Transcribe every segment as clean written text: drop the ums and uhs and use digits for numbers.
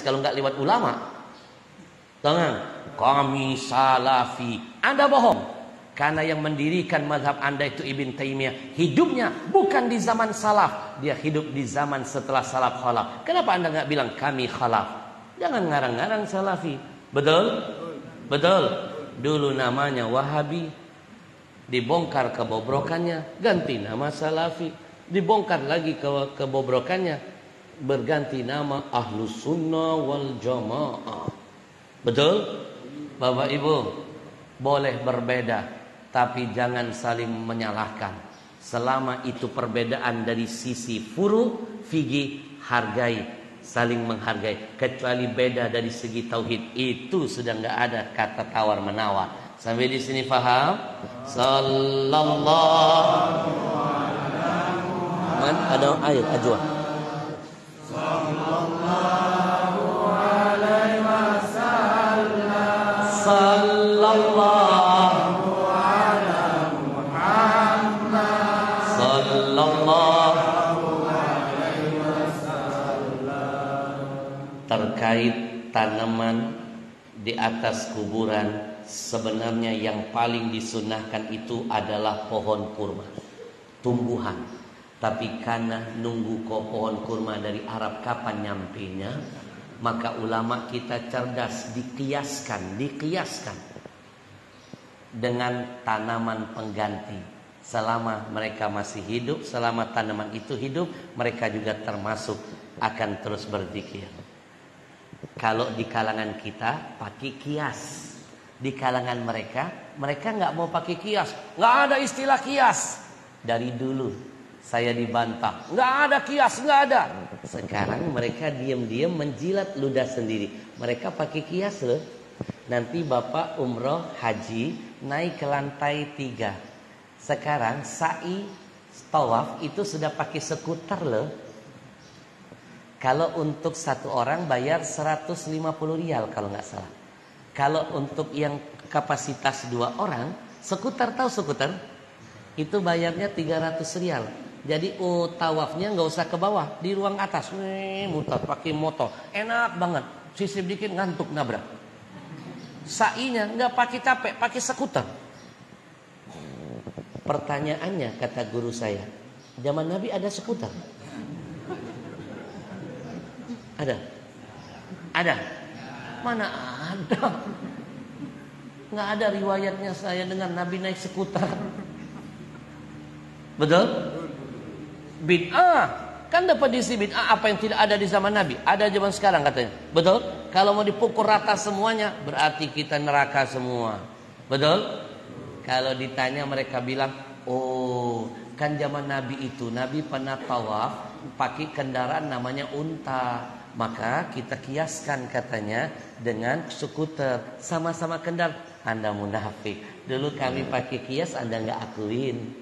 kalau nggak lewat ulama. Jangan kami salafi. Anda bohong. Karena yang mendirikan mazhab Anda itu Ibn Taimiyah, hidupnya bukan di zaman salaf, dia hidup di zaman setelah salaf khalaf. Kenapa Anda nggak bilang kami khalaf? Jangan ngarang-ngarang salafi. Betul? Betul. Dulu namanya Wahabi, dibongkar kebobrokannya, ganti nama salafi. Dibongkar lagi kebobrokannya, berganti nama Ahlus Sunnah wal Jamaah. Betul? Bapak Ibu, boleh berbeda, tapi jangan saling menyalahkan. Selama itu perbedaan dari sisi furu, figi, hargai, saling menghargai. Kecuali beda dari segi tauhid, itu sudah nggak ada kata tawar menawar. Sampai di sini paham? Sallallahu ada ayat ajwa. Sallallahu alaihi wasallam. Sallallahu ala Muhammad. Sallallahu alaihi wasallam. Terkait tanaman di atas kuburan, sebenarnya yang paling disunahkan itu adalah pohon kurma, tumbuhan. Tapi karena nunggu pohon kurma dari Arab kapan nyampenya, maka ulama kita cerdas, dikiaskan dengan tanaman pengganti. Selama mereka masih hidup, selama tanaman itu hidup, mereka juga termasuk akan terus berzikir. Kalau di kalangan kita pakai kias, di kalangan mereka nggak mau pakai kias, nggak ada istilah kias. Dari dulu saya dibantah, nggak ada kias, nggak ada. Sekarang mereka diam-diam menjilat ludah sendiri. Mereka pakai kias loh. Nanti Bapak umroh haji naik ke lantai 3. Sekarang sa'i tawaf itu sudah pakai skuter loh. Kalau untuk satu orang bayar 150 rial kalau nggak salah. Kalau untuk yang kapasitas 2 orang, skuter, tahu skuter? Itu bayarnya 300 rial. Jadi tawafnya nggak usah ke bawah, di ruang atas, muter pakai motor, enak banget. Sisip dikit ngantuk nabrak. Sa'inya nggak pakai capek, pakai skuter. Pertanyaannya kata guru saya, zaman Nabi ada skuter? Ada? Ada? Mana ada? Nggak ada riwayatnya saya dengan Nabi naik skuter. Betul? Bid'ah, kan dapat diisi bid'ah apa yang tidak ada di zaman Nabi, ada zaman sekarang katanya. Betul? Kalau mau dipukul rata semuanya, berarti kita neraka semua. Betul? Kalau ditanya mereka bilang, oh kan zaman Nabi itu Nabi pernah tawaf pakai kendaraan namanya unta, maka kita kiaskan katanya dengan skuter, sama-sama kendaraan. Anda munafik. Dulu kami pakai kias, Anda nggak akuin.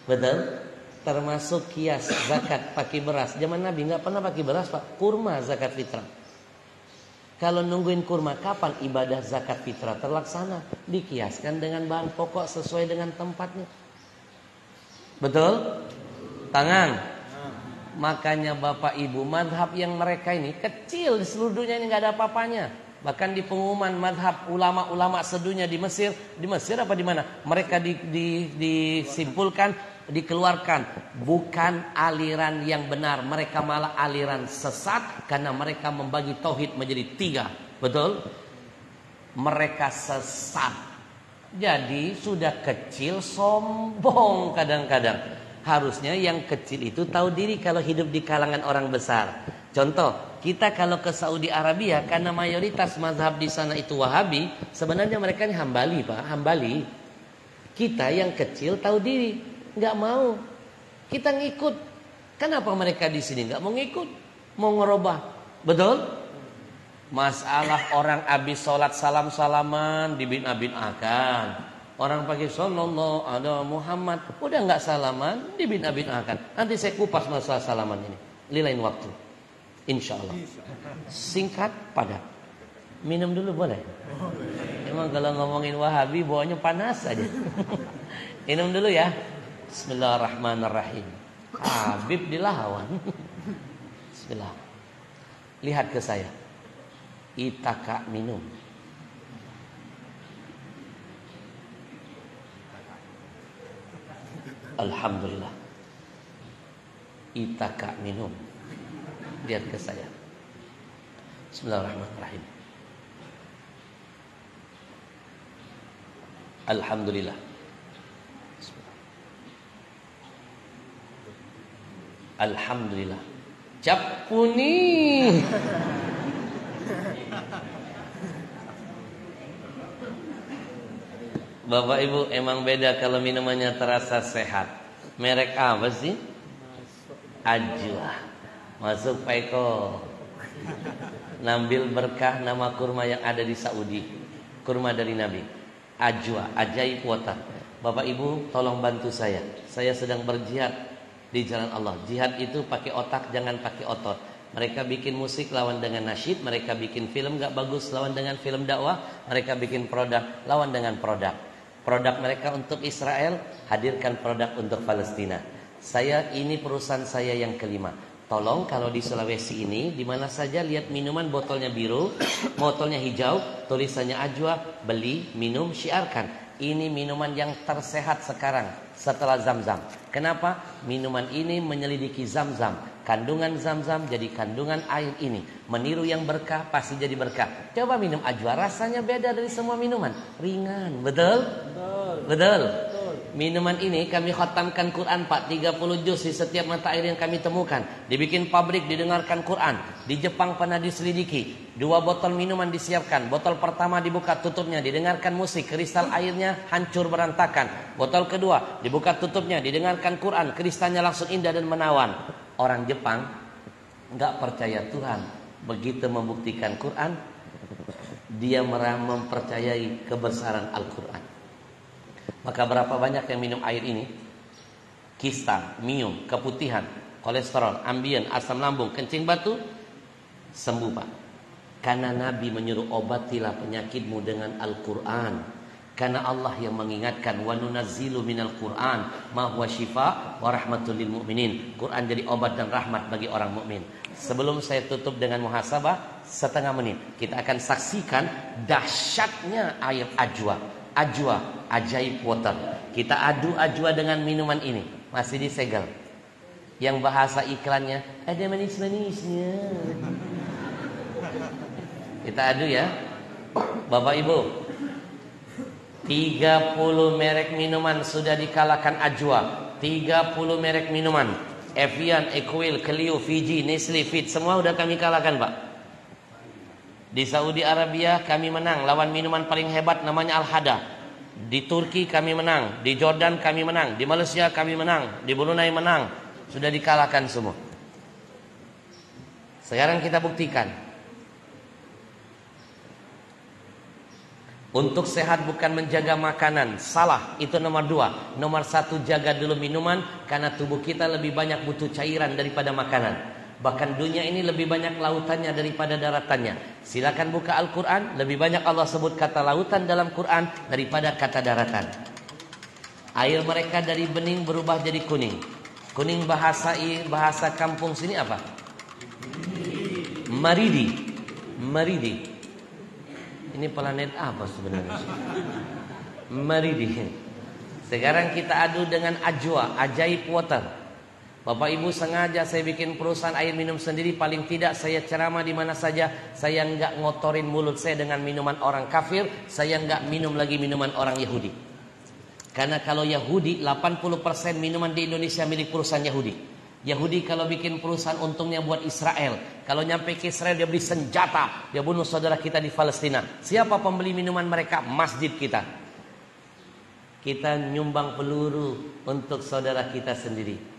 Betul? Termasuk kias zakat pakai beras. Zaman Nabi nggak pernah pakai beras, Pak. Kurma zakat fitrah. Kalau nungguin kurma, kapan ibadah zakat fitrah terlaksana? Dikiaskan dengan bahan pokok sesuai dengan tempatnya. Betul? Tangan. Makanya Bapak Ibu, madhab yang mereka ini kecil di seluruh dunia ini nggak ada apa-apanya. Bahkan di pengumuman madhab ulama-ulama sedunia di Mesir apa di mana? Mereka disimpulkan, dikeluarkan bukan aliran yang benar, mereka malah aliran sesat karena mereka membagi tauhid menjadi 3. Betul? Mereka sesat. Jadi sudah kecil sombong kadang-kadang. Harusnya yang kecil itu tahu diri kalau hidup di kalangan orang besar. Contoh, kita kalau ke Saudi Arabia karena mayoritas mazhab di sana itu Wahabi, sebenarnya mereka ini Hambali, Pak, Hambali. Kita yang kecil tahu diri, nggak mau. Kita ngikut. Kenapa mereka di sini nggak mau ngikut? Mau ngerubah. Betul? Masalah orang habis sholat salam-salaman dibid'ah-bid'ahkan. Orang pakai sallallahu alaihi Muhammad udah nggak salaman dibid'ah-bid'ahkan. Nanti saya kupas masalah salaman ini. Lilain waktu. Insya Allah. Singkat, padat. Minum dulu boleh? Emang kalau ngomongin Wahabi bawanya panas aja. Minum dulu ya. Bismillahirrahmanirrahim. Habib dilawan. Bismillah. Lihat ke saya. Itaka minum. Alhamdulillah. Itaka minum. Lihat ke saya. Bismillahirrahmanirrahim. Alhamdulillah. Alhamdulillah. Capuni. Bapak Ibu, emang beda kalau minumannya terasa sehat. Merek apa sih? Ajwa. Masuk Pak Eko. Nambil berkah nama kurma yang ada di Saudi. Kurma dari Nabi. Ajwa, ajaib water. Bapak Ibu, tolong bantu saya. Saya sedang berjihad di jalan Allah. Jihad itu pakai otak, jangan pakai otot. Mereka bikin musik lawan dengan nasyid, mereka bikin film gak bagus lawan dengan film dakwah, mereka bikin produk lawan dengan produk. Produk mereka untuk Israel, hadirkan produk untuk Palestina. Ini perusahaan saya yang kelima. Tolong kalau di Sulawesi ini, di mana saja lihat minuman botolnya biru, botolnya hijau, tulisannya Ajwa, beli, minum, syiarkan. Ini minuman yang tersehat sekarang setelah Zam-Zam. Kenapa? Minuman ini menyelidiki Zam-Zam. Kandungan Zam-Zam jadi kandungan air ini. Meniru yang berkah pasti jadi berkah. Coba minum Ajwa, rasanya beda dari semua minuman. Ringan, betul? Betul. Minuman ini kami khatamkan Quran Pak, 30 juz di setiap mata air yang kami temukan. Dibikin pabrik, didengarkan Quran. Di Jepang pernah diselidiki. 2 botol minuman disiapkan. Botol pertama dibuka tutupnya, didengarkan musik, kristal airnya hancur berantakan. Botol kedua dibuka tutupnya, didengarkan Quran, kristalnya langsung indah dan menawan. Orang Jepang nggak percaya Tuhan. Begitu membuktikan Quran, dia mempercayai kebesaran Al-Quran. Maka berapa banyak yang minum air ini? Kista, miom, keputihan, kolesterol, ambien, asam lambung, kencing batu, sembuh Pak. Karena Nabi menyuruh obatilah penyakitmu dengan Al-Quran. Karena Allah yang mengingatkan, wa nunazzilu minal Quran ma huwa syifa wa rahmatul lil mu'minin. Quran jadi obat dan rahmat bagi orang mukmin. Sebelum saya tutup dengan muhasabah setengah menit, kita akan saksikan dahsyatnya air Ajwa. Ajwa, ajaib water. Kita adu Ajwa dengan minuman ini. Masih disegel. Yang bahasa iklannya ada manis-manisnya. Kita adu ya. Bapak Ibu, 30 merek minuman sudah dikalahkan Ajwa. 30 merek minuman, Evian, Equil, Clio, Fiji, Nestle, Fit, semua udah kami kalahkan Pak. Di Saudi Arabia kami menang lawan minuman paling hebat namanya Al-Hada. Di Turki kami menang, di Jordan kami menang, di Malaysia kami menang, di Brunei menang. Sudah dikalahkan semua. Sekarang kita buktikan. Untuk sehat bukan menjaga makanan, salah, itu nomor 2. Nomor 1 jaga dulu minuman, karena tubuh kita lebih banyak butuh cairan daripada makanan. Bahkan dunia ini lebih banyak lautannya daripada daratannya. Silakan buka Al-Quran, lebih banyak Allah sebut kata lautan dalam Quran daripada kata daratan. Air mereka dari bening berubah jadi kuning. Kuning bahasa kampung sini apa? Maridi. Maridi. Ini planet apa sebenarnya? Maridi. Sekarang kita adu dengan Ajwa, ajaib water. Bapak Ibu, sengaja saya bikin perusahaan air minum sendiri. Paling tidak saya ceramah di mana saja, saya nggak ngotorin mulut saya dengan minuman orang kafir. Saya nggak minum lagi minuman orang Yahudi. Karena kalau Yahudi, 80% minuman di Indonesia milik perusahaan Yahudi. Yahudi kalau bikin perusahaan untungnya buat Israel. Kalau nyampe ke Israel dia beli senjata, dia bunuh saudara kita di Palestina. Siapa pembeli minuman mereka? Masjid kita. Kita nyumbang peluru untuk saudara kita sendiri.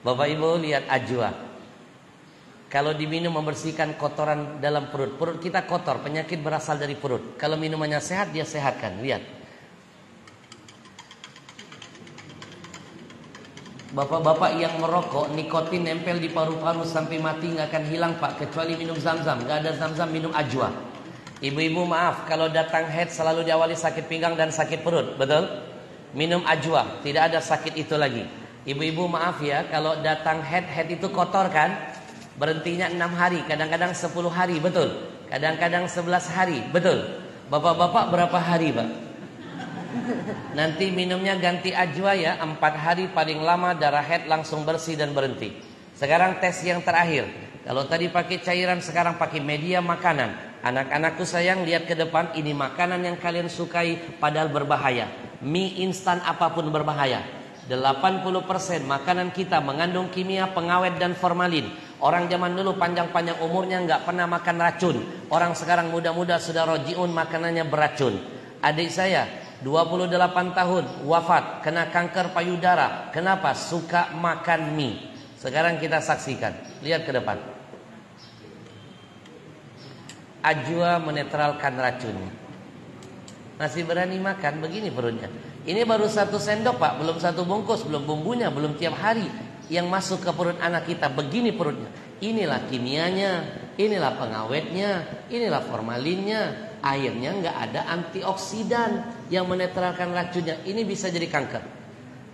Bapak Ibu lihat Ajwa. Kalau diminum membersihkan kotoran dalam perut. Perut kita kotor, penyakit berasal dari perut. Kalau minumannya sehat, dia sehatkan. Lihat. Bapak-bapak yang merokok, nikotin nempel di paru-paru sampai mati nggak akan hilang Pak, kecuali minum Zam-Zam. Nggak ada Zam-Zam, minum Ajwa. Ibu-ibu maaf, kalau datang haid selalu diawali sakit pinggang dan sakit perut, betul? Minum Ajwa, tidak ada sakit itu lagi. Ibu-ibu maaf ya, kalau datang head itu kotor kan? Berhentinya 6 hari, kadang-kadang 10 hari, betul. Kadang-kadang 11 hari, betul. Bapak-bapak berapa hari, Pak? Nanti minumnya ganti ajwa ya, 4 hari paling lama, darah head langsung bersih dan berhenti. Sekarang tes yang terakhir. Kalau tadi pakai cairan, sekarang pakai media makanan. Anak-anakku sayang, lihat ke depan, ini makanan yang kalian sukai padahal berbahaya. Mie instan apapun berbahaya. 80% makanan kita mengandung kimia, pengawet dan formalin. Orang zaman dulu panjang-panjang umurnya nggak pernah makan racun. Orang sekarang muda-muda sudah rojiun, makanannya beracun. Adik saya 28 tahun wafat kena kanker payudara. Kenapa? Suka makan mie. Sekarang kita saksikan. Lihat ke depan. Ajwa menetralkan racunnya. Masih berani makan, begini perutnya. Ini baru 1 sendok, Pak, belum 1 bungkus, belum bumbunya, belum tiap hari yang masuk ke perut anak kita. Begini perutnya. Inilah kimianya, inilah pengawetnya, inilah formalinnya. Airnya nggak ada antioksidan yang menetralkan racunnya. Ini bisa jadi kanker.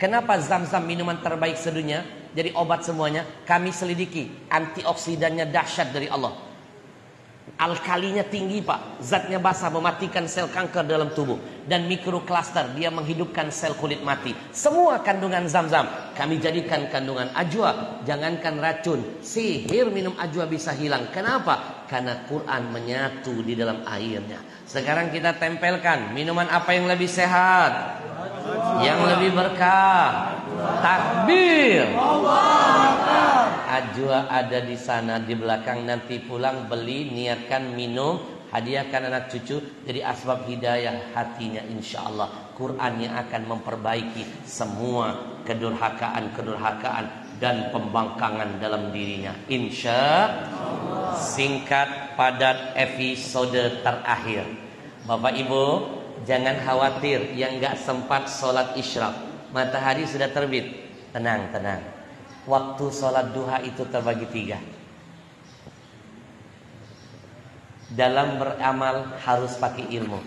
Kenapa Zam-Zam minuman terbaik sedunia jadi obat semuanya? Kami selidiki, antioksidannya dahsyat dari Allah. Alkalinya tinggi, Pak. Zatnya basah, mematikan sel kanker dalam tubuh. Dan mikrokluster, dia menghidupkan sel kulit mati. Semua kandungan Zam-Zam kami jadikan kandungan ajwa. Jangankan racun, sihir minum ajwa bisa hilang. Kenapa? Karena Quran menyatu di dalam airnya. Sekarang kita tempelkan, minuman apa yang lebih sehat, yang lebih berkah? Takbir. Ajwa ada di sana di belakang. Nanti pulang beli, niatkan minum, hadiahkan anak cucu, jadi asbab hidayah hatinya insyaallah. Quran yang akan memperbaiki semua kedurhakaan dan pembangkangan dalam dirinya insyaallah. Singkat, padat, episode terakhir. Bapak Ibu jangan khawatir yang gak sempat sholat isyraq. Matahari sudah terbit. Tenang. Waktu sholat duha itu terbagi 3. Dalam beramal harus pakai ilmu.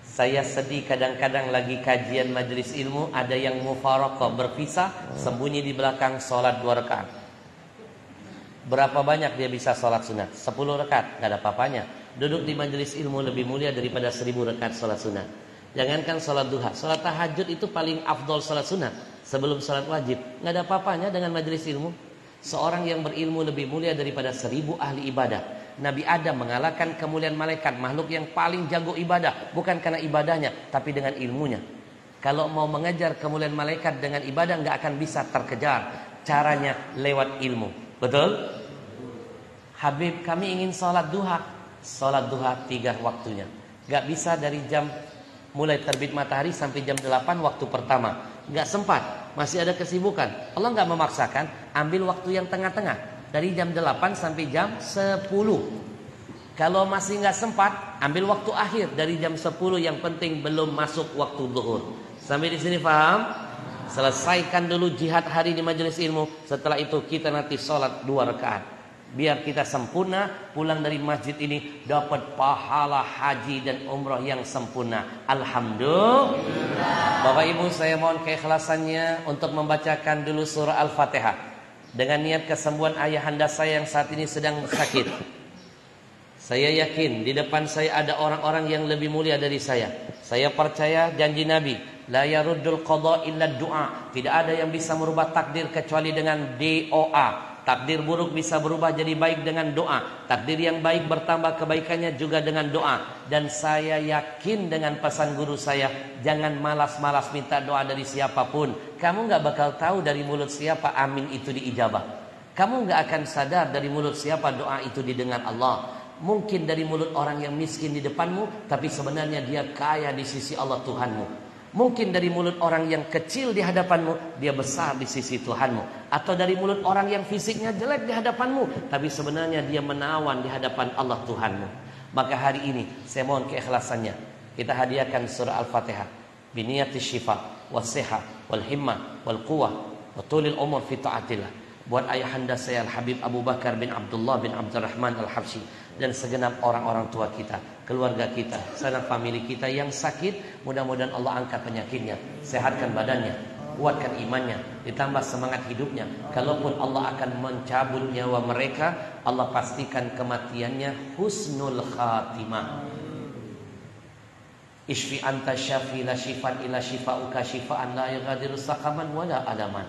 Saya sedih kadang-kadang lagi kajian majelis ilmu, ada yang mufaraqah, berpisah, sembunyi di belakang sholat 2 rakaat. Berapa banyak dia bisa sholat sunat? 10 rakaat, gak ada apa-apanya. Duduk di majelis ilmu lebih mulia daripada 1000 rakaat sholat sunat. Jangankan sholat duha, sholat tahajud itu paling afdol sholat sunat sebelum sholat wajib. Gak ada apa-apanya dengan majelis ilmu. Seorang yang berilmu lebih mulia daripada 1000 ahli ibadah. Nabi Adam mengalahkan kemuliaan malaikat, makhluk yang paling jago ibadah, bukan karena ibadahnya, tapi dengan ilmunya. Kalau mau mengejar kemuliaan malaikat dengan ibadah, gak akan bisa terkejar. Caranya lewat ilmu. Betul? Habib, kami ingin sholat duha. Sholat duha 3 waktunya. Gak bisa dari jam mulai terbit matahari sampai jam 8 waktu pertama. Gak sempat, masih ada kesibukan. Allah gak memaksakan, ambil waktu yang tengah-tengah. Dari jam 8 sampai jam 10. Kalau masih gak sempat, ambil waktu akhir dari jam 10, yang penting belum masuk waktu zuhur. Sampai di sini paham? Selesaikan dulu jihad hari di majelis ilmu. Setelah itu kita nanti sholat 2 rakaat. Biar kita sempurna, pulang dari masjid ini dapat pahala haji dan umrah yang sempurna. Alhamdulillah. Bapak Ibu, saya mohon keikhlasannya untuk membacakan dulu surah Al-Fatihah dengan niat kesembuhan ayahanda saya yang saat ini sedang sakit. Saya yakin di depan saya ada orang-orang yang lebih mulia dari saya. Saya percaya janji Nabi, la yaruddul qada illa du'a. Tidak ada yang bisa merubah takdir kecuali dengan doa. Takdir buruk bisa berubah jadi baik dengan doa. Takdir yang baik bertambah kebaikannya juga dengan doa. Dan saya yakin dengan pesan guru saya, jangan malas-malas minta doa dari siapapun. Kamu gak bakal tahu dari mulut siapa amin itu diijabah. Kamu gak akan sadar dari mulut siapa doa itu didengar Allah. Mungkin dari mulut orang yang miskin di depanmu, tapi sebenarnya dia kaya di sisi Allah Tuhanmu. Mungkin dari mulut orang yang kecil di hadapanmu, dia besar di sisi Tuhanmu. Atau dari mulut orang yang fisiknya jelek di hadapanmu, tapi sebenarnya dia menawan di hadapan Allah Tuhanmu. Maka hari ini saya mohon keikhlasannya, kita hadiahkan surah Al-Fatihah biniyati syifa was-siha wal himmah wal quwwah wa tulil umur fi taatillah. Buat ayahanda saya Al-Habib Abu Bakar bin Abdullah bin Abdurrahman Al-Habsyi dan segenap orang-orang tua kita, keluarga kita, sanak famili kita yang sakit, mudah-mudahan Allah angkat penyakitnya, sehatkan badannya, kuatkan imannya, ditambah semangat hidupnya. Kalaupun Allah akan mencabut nyawa mereka, Allah pastikan kematiannya husnul khatimah. Ishfi anta syafi la shifan ila shifauka shifaan la yughadiru saqaman wala alaman.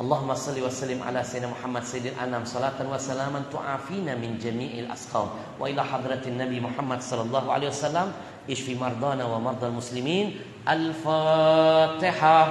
Allahumma salli wa sallim ala sayyidina Muhammad sayyidil anam salatan wa salaman tu'afina min jami'il asqam wa ila hadratin Nabi Muhammad sallallahu alaihi wasallam ishfi mardana wa mardal muslimin. Al-Fatihah.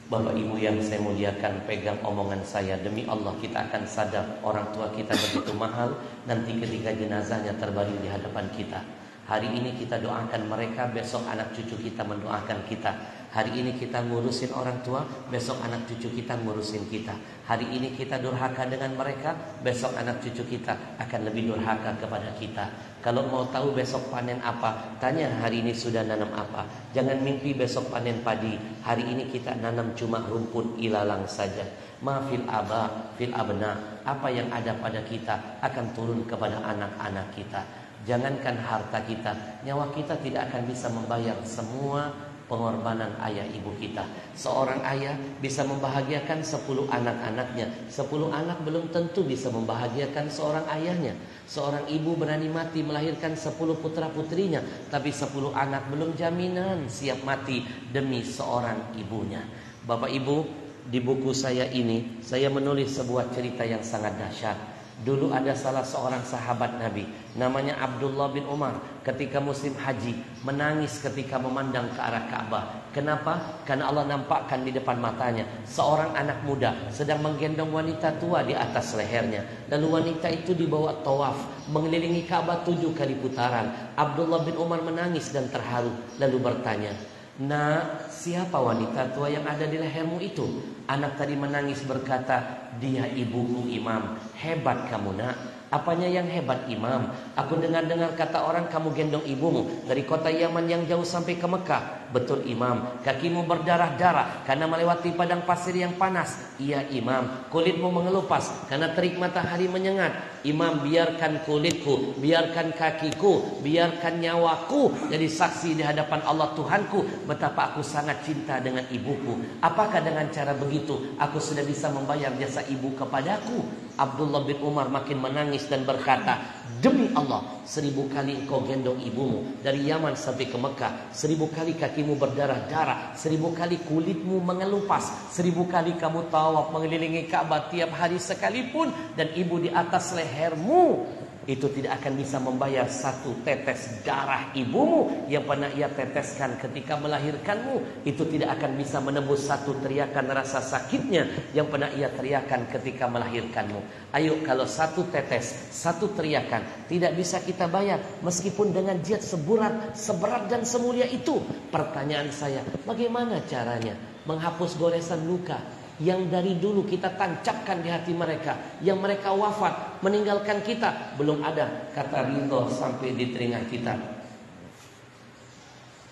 Bapak Ibu yang saya muliakan, pegang omongan saya. Demi Allah kita akan sadar orang tua kita begitu mahal nanti ketika jenazahnya terbaring di hadapan kita. Hari ini kita doakan mereka, besok anak cucu kita mendoakan kita. Hari ini kita ngurusin orang tua, besok anak cucu kita ngurusin kita. Hari ini kita durhaka dengan mereka, besok anak cucu kita akan lebih durhaka kepada kita. Kalau mau tahu besok panen apa, tanya hari ini sudah nanam apa. Jangan mimpi besok panen padi. Hari ini kita nanam cuma rumput ilalang saja. Mafil aba, fil abna. Apa yang ada pada kita akan turun kepada anak-anak kita. Jangankan harta kita, nyawa kita tidak akan bisa membayar semua pengorbanan ayah ibu kita. Seorang ayah bisa membahagiakan 10 anak-anaknya. 10 anak belum tentu bisa membahagiakan seorang ayahnya. Seorang ibu berani mati melahirkan 10 putra putrinya, tapi 10 anak belum jaminan siap mati demi seorang ibunya. Bapak Ibu, di buku saya ini saya menulis sebuah cerita yang sangat dahsyat. Dulu ada salah seorang sahabat Nabi, namanya Abdullah bin Umar. Ketika musim haji, menangis ketika memandang ke arah Ka'bah. Kenapa? Karena Allah nampakkan di depan matanya seorang anak muda sedang menggendong wanita tua di atas lehernya. Lalu wanita itu dibawa tawaf mengelilingi Ka'bah 7 kali putaran. Abdullah bin Umar menangis dan terharu, lalu bertanya, "Nak, siapa wanita tua yang ada di lehermu itu?" Anak tadi menangis berkata, "Dia ibuku Imam." "Hebat kamu nak." "Apanya yang hebat Imam?" "Aku dengar-dengar kata orang kamu gendong ibumu dari kota Yaman yang jauh sampai ke Mekah." "Betul Imam." "Kakimu berdarah-darah karena melewati padang pasir yang panas." "Iya Imam." "Kulitmu mengelupas karena terik matahari menyengat." "Imam, biarkan kulitku, biarkan kakiku, biarkan nyawaku jadi saksi di hadapan Allah Tuhanku betapa aku sangat cinta dengan ibuku. Apakah dengan cara begitu aku sudah bisa membayar jasa ibu kepadaku?" Abdullah bin Umar makin menangis dan berkata, "Demi Allah, 1000 kali engkau gendong ibumu dari Yaman sampai ke Mekah, 1000 kali kakimu berdarah-darah, 1000 kali kulitmu mengelupas, 1000 kali kamu tawaf mengelilingi Ka'bah tiap hari sekalipun, dan ibu di atas lehermu, itu tidak akan bisa membayar 1 tetes darah ibumu yang pernah ia teteskan ketika melahirkanmu. Itu tidak akan bisa menebus 1 teriakan rasa sakitnya yang pernah ia teriakan ketika melahirkanmu." Ayo, kalau 1 tetes, 1 teriakan tidak bisa kita bayar meskipun dengan jihad seberat dan semulia itu, pertanyaan saya, bagaimana caranya menghapus goresan luka yang dari dulu kita tancapkan di hati mereka, yang mereka wafat meninggalkan kita, belum ada kata ridho sampai di telinga kita.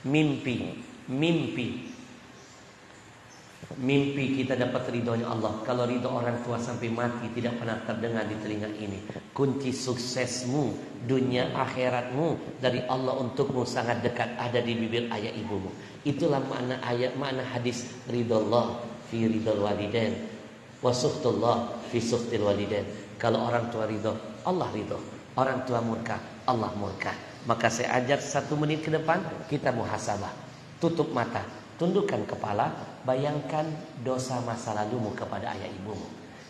Mimpi kita dapat ridhonya Allah. Kalau ridho orang tua sampai mati tidak pernah terdengar di telinga ini. Kunci suksesmu dunia akhiratmu dari Allah untukmu sangat dekat, ada di bibir ayah ibumu. Itulah makna ayat, makna hadis ridhollah fi ridhal walidain wa suhtullah fi suhtil walidain. Kalau orang tua ridho, Allah ridho. Orang tua murka, Allah murka. Maka saya ajar 1 menit ke depan kita muhasabah. Tutup mata, tundukkan kepala, bayangkan dosa masa lalumu kepada ayah ibumu.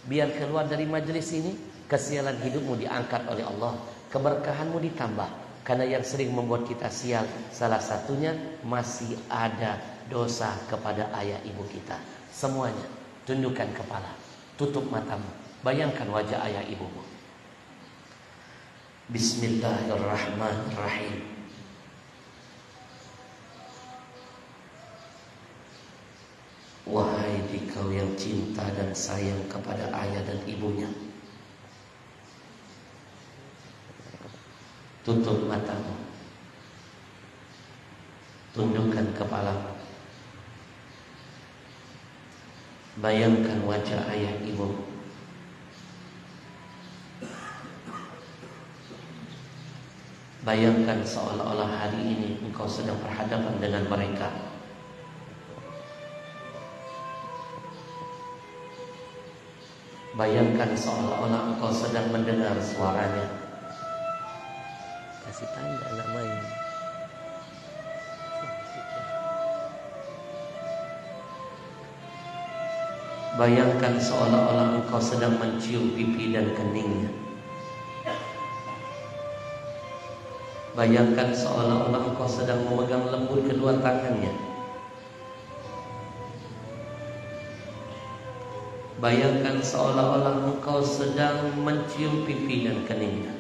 Biar keluar dari majelis ini, kesialan hidupmu diangkat oleh Allah, keberkahanmu ditambah. Karena yang sering membuat kita sial, salah satunya masih ada dosa kepada ayah ibu kita. Semuanya, tundukkan kepala, tutup matamu, bayangkan wajah ayah ibumu. Bismillahirrahmanirrahim. Wahai dikau yang cinta dan sayang kepada ayah dan ibunya, tutup matamu, tundukkan kepalamu, bayangkan wajah ayah ibumu. Bayangkan seolah-olah hari ini engkau sedang berhadapan dengan mereka. Bayangkan seolah-olah engkau sedang mendengar suaranya. Kasih tanda namanya. Bayangkan seolah-olah engkau sedang mencium pipi dan keningnya. Bayangkan seolah-olah engkau sedang memegang lembut kedua tangannya. Bayangkan seolah-olah engkau sedang mencium pipi dan keningnya.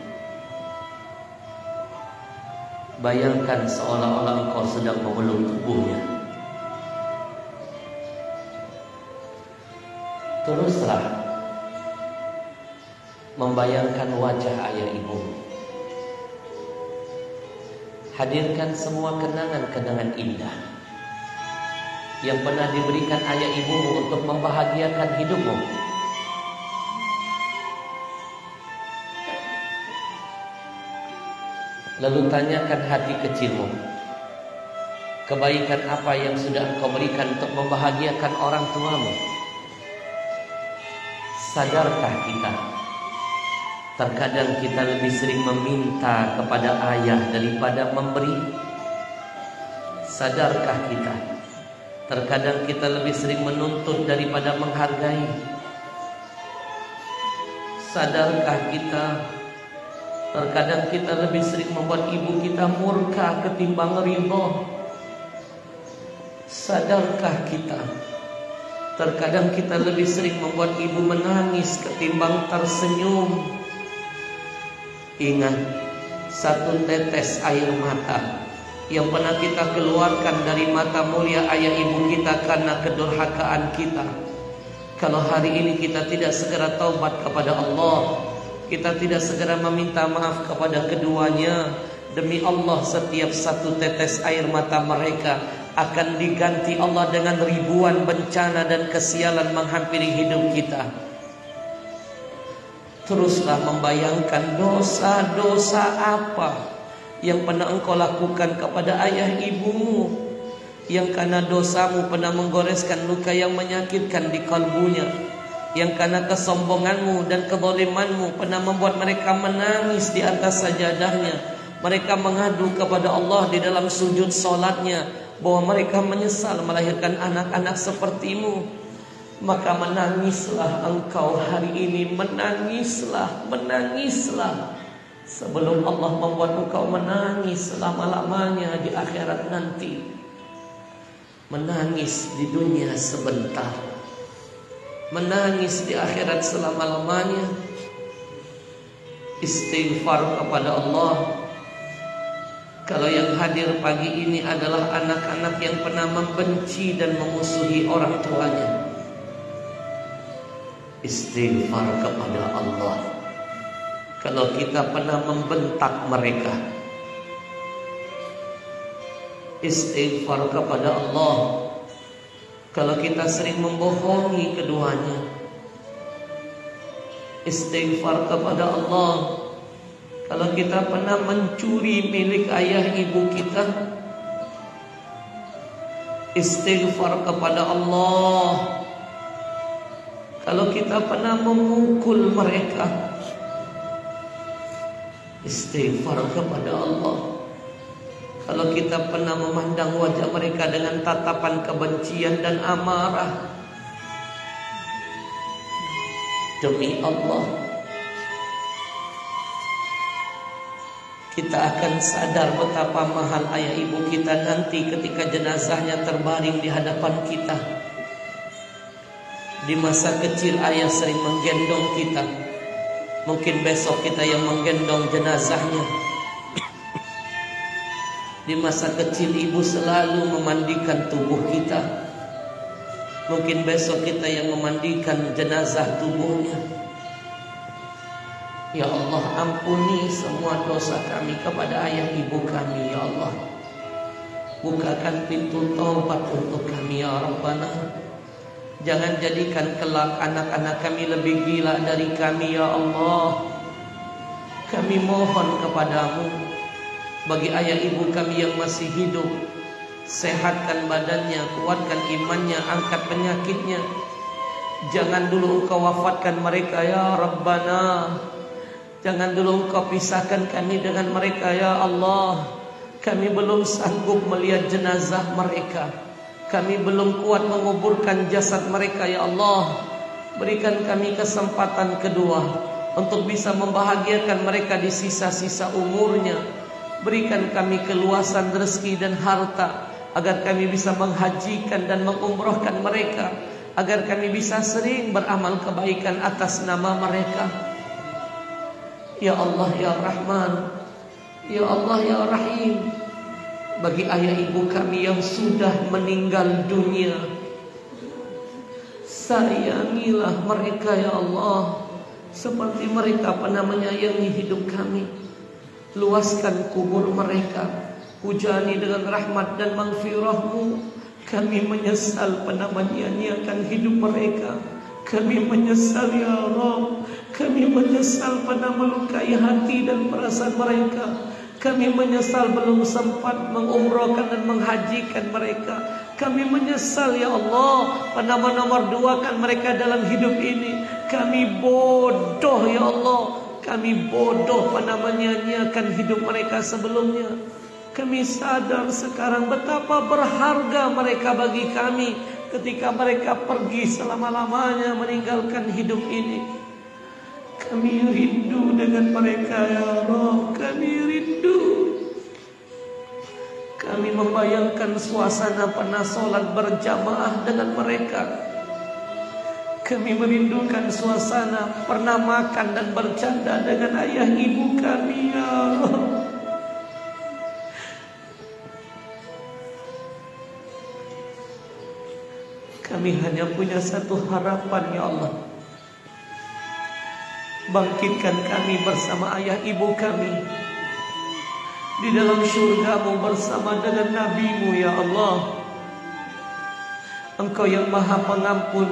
Bayangkan seolah-olah engkau sedang memeluk tubuhnya. Teruslah membayangkan wajah ayah ibu. Hadirkan semua kenangan-kenangan indah yang pernah diberikan ayah ibumu untuk membahagiakan hidupmu. Lalu tanyakan hati kecilmu, kebaikan apa yang sudah engkau berikan untuk membahagiakan orang tuamu? Sadarkah kita, terkadang kita lebih sering meminta kepada ayah daripada memberi? Sadarkah kita, terkadang kita lebih sering menuntut daripada menghargai? Sadarkah kita, terkadang kita lebih sering membuat ibu kita murka ketimbang ridho? Sadarkah kita, terkadang kita lebih sering membuat ibu menangis ketimbang tersenyum? Ingat, satu tetes air mata yang pernah kita keluarkan dari mata mulia ayah ibu kita karena kedurhakaan kita, kalau hari ini kita tidak segera taubat kepada Allah, kita tidak segera meminta maaf kepada keduanya, demi Allah setiap satu tetes air mata mereka akan diganti Allah dengan ribuan bencana dan kesialan menghampiri hidup kita. Teruslah membayangkan dosa-dosa apa yang pernah engkau lakukan kepada ayah ibumu, yang karena dosamu pernah menggoreskan luka yang menyakitkan di kalbunya, yang karena kesombonganmu dan kezalimanmu pernah membuat mereka menangis di atas sajadahnya. Mereka mengadu kepada Allah di dalam sujud solatnya bahwa mereka menyesal melahirkan anak-anak sepertimu. Maka menangislah engkau hari ini, menangislah, menangislah, sebelum Allah membuat engkau menangis selama-lamanya di akhirat nanti. Menangis di dunia sebentar, menangis di akhirat selama-lamanya. Istighfar kepada Allah. Kalau yang hadir pagi ini adalah anak-anak yang pernah membenci dan memusuhi orang tuanya, istighfar kepada Allah. Kalau kita pernah membentak mereka, istighfar kepada Allah. Kalau kita sering membohongi keduanya, istighfar kepada Allah. Kalau kita pernah mencuri milik ayah ibu kita, istighfar kepada Allah. Kalau kita pernah memukul mereka, istighfar kepada Allah. Kalau kita pernah memandang wajah mereka dengan tatapan kebencian dan amarah, demi Allah, kita akan sadar betapa mahal ayah ibu kita nanti ketika jenazahnya terbaring di hadapan kita. Di masa kecil ayah sering menggendong kita, mungkin besok kita yang menggendong jenazahnya. Di masa kecil ibu selalu memandikan tubuh kita, mungkin besok kita yang memandikan jenazah tubuhnya. Ya Allah, ampuni semua dosa kami kepada ayah ibu kami, ya Allah. Bukakan pintu taubat untuk kami, ya Rabbana. Jangan jadikan kelak anak-anak kami lebih gila dari kami, ya Allah. Kami mohon kepadamu, Bagi ayah ibu kami yang masih hidup, sehatkan badannya, kuatkan imannya, angkat penyakitnya. Jangan dulu Engkau wafatkan mereka ya Rabbana. Jangan dulu Engkau pisahkan kami dengan mereka ya Allah. Kami belum sanggup melihat jenazah mereka. Kami belum kuat menguburkan jasad mereka ya Allah. Berikan kami kesempatan kedua untuk bisa membahagiakan mereka di sisa-sisa umurnya. Berikan kami keluasan rezeki dan harta, agar kami bisa menghajikan dan mengumrohkan mereka, agar kami bisa sering beramal kebaikan atas nama mereka. Ya Allah ya Rahman, ya Allah ya Rahim. Bagi ayah ibu kami yang sudah meninggal dunia, sayangilah mereka ya Allah, seperti mereka pernah menyayangi hidup kami. Luaskan kubur mereka, hujani dengan rahmat dan maghfirah-Mu. Kami menyesal pernah menyia-nyiakan hidup mereka. Kami menyesal ya Rabb. Kami menyesal pernah melukai hati dan perasaan mereka. Kami menyesal belum sempat mengumrahkan dan menghajikan mereka. Kami menyesal ya Allah pernah menomor duakan mereka dalam hidup ini. Kami bodoh ya Allah. Kami bodoh pernah menyia-nyiakan hidup mereka sebelumnya. Kami sadar sekarang betapa berharga mereka bagi kami ketika mereka pergi selama-lamanya meninggalkan hidup ini. Kami rindu dengan mereka ya Allah. Kami rindu. Kami membayangkan suasana pernah sholat berjamaah dengan mereka. Kami merindukan suasana pernah makan dan bercanda dengan ayah ibu kami ya Allah. Kami hanya punya satu harapan ya Allah. Bangkitkan kami bersama ayah ibu kami di dalam syurga-Mu bersama dengan Nabi-Mu ya Allah. Engkau yang maha pengampun,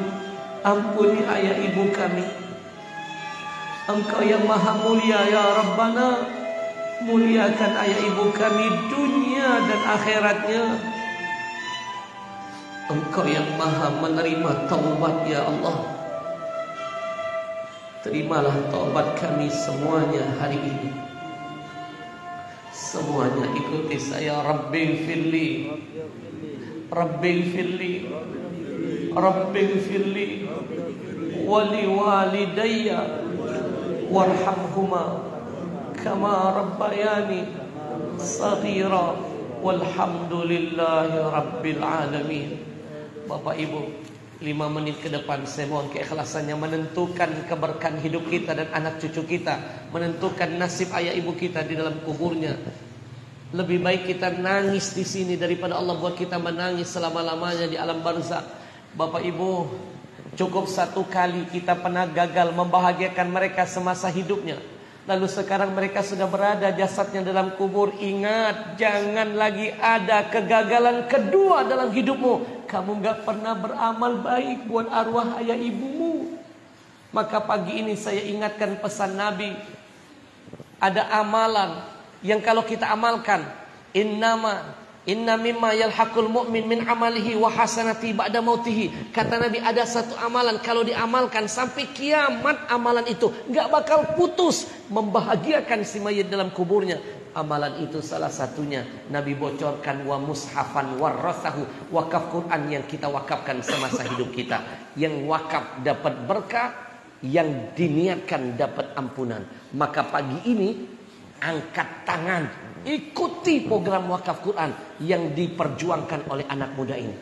ampuni ayah ibu kami. Engkau yang maha mulia ya Rabbana, muliakan ayah ibu kami dunia dan akhiratnya. Engkau yang maha menerima taubat ya Allah. Terimalah taubat kami semuanya hari ini. Semuanya ikuti saya. Rabbi firli, Rabbi firli, Rabbi firli, wali walidayya warhamhuma kama rabbayani saghira, walhamdulillahi rabbil alamin. Bapak Ibu, 5 menit ke depan saya mohon keikhlasannya menentukan keberkahan hidup kita dan anak cucu kita, menentukan nasib ayah ibu kita di dalam kuburnya. Lebih baik kita nangis di sini daripada Allah buat kita menangis selama-lamanya di alam barzakh. Bapak Ibu, cukup satu kali kita pernah gagal membahagiakan mereka semasa hidupnya. Lalu sekarang mereka sudah berada jasadnya dalam kubur. Ingat, jangan lagi ada kegagalan kedua dalam hidupmu. Kamu gak pernah beramal baik buat arwah ayah ibumu. Maka pagi ini saya ingatkan pesan Nabi. Ada amalan yang kalau kita amalkan, inna mimma yalhaqul mu'min min amalihi wa hasanati ba'da mautihi. Kata Nabi, ada satu amalan kalau diamalkan sampai kiamat, amalan itu gak bakal putus membahagiakan si mayit dalam kuburnya. Amalan itu salah satunya Nabi bocorkan, wa mushafan warasahu, wakaf Quran yang kita wakafkan semasa hidup kita. Yang wakaf dapat berkah, yang diniatkan dapat ampunan. Maka pagi ini angkat tangan, ikuti program wakaf Quran yang diperjuangkan oleh anak muda ini.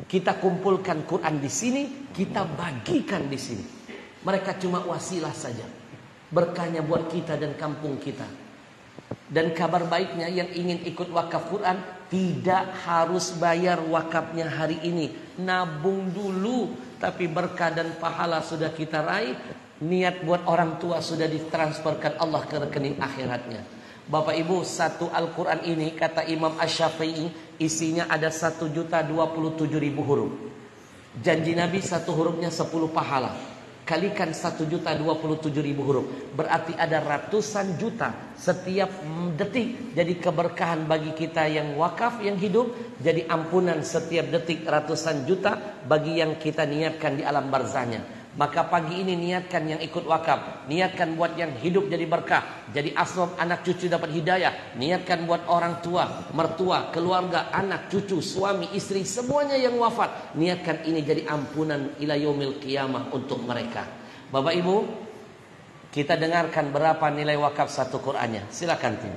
Kita kumpulkan Quran di sini, kita bagikan di sini. Mereka cuma wasilah saja. Berkahnya buat kita dan kampung kita. Dan kabar baiknya yang ingin ikut wakaf Quran tidak harus bayar wakafnya hari ini. Nabung dulu, tapi berkah dan pahala sudah kita raih. Niat buat orang tua sudah ditransferkan Allah ke rekening akhiratnya. Bapak Ibu, satu Al-Quran ini kata Imam Asy-Syafi'i isinya ada 1.027.000 huruf. Janji Nabi satu hurufnya 10 pahala. Kalikan 1.027.000 huruf, berarti ada ratusan juta setiap detik. Jadi keberkahan bagi kita yang wakaf, yang hidup. Jadi ampunan setiap detik ratusan juta bagi yang kita niatkan di alam barzahnya. Maka pagi ini niatkan yang ikut wakaf, niatkan buat yang hidup jadi berkah, jadi asbab anak cucu dapat hidayah, niatkan buat orang tua, mertua, keluarga, anak cucu, suami, istri, semuanya yang wafat, niatkan ini jadi ampunan ila yaumil qiyamah untuk mereka. Bapak Ibu, kita dengarkan berapa nilai wakaf satu Qur'annya. Silakan Tim.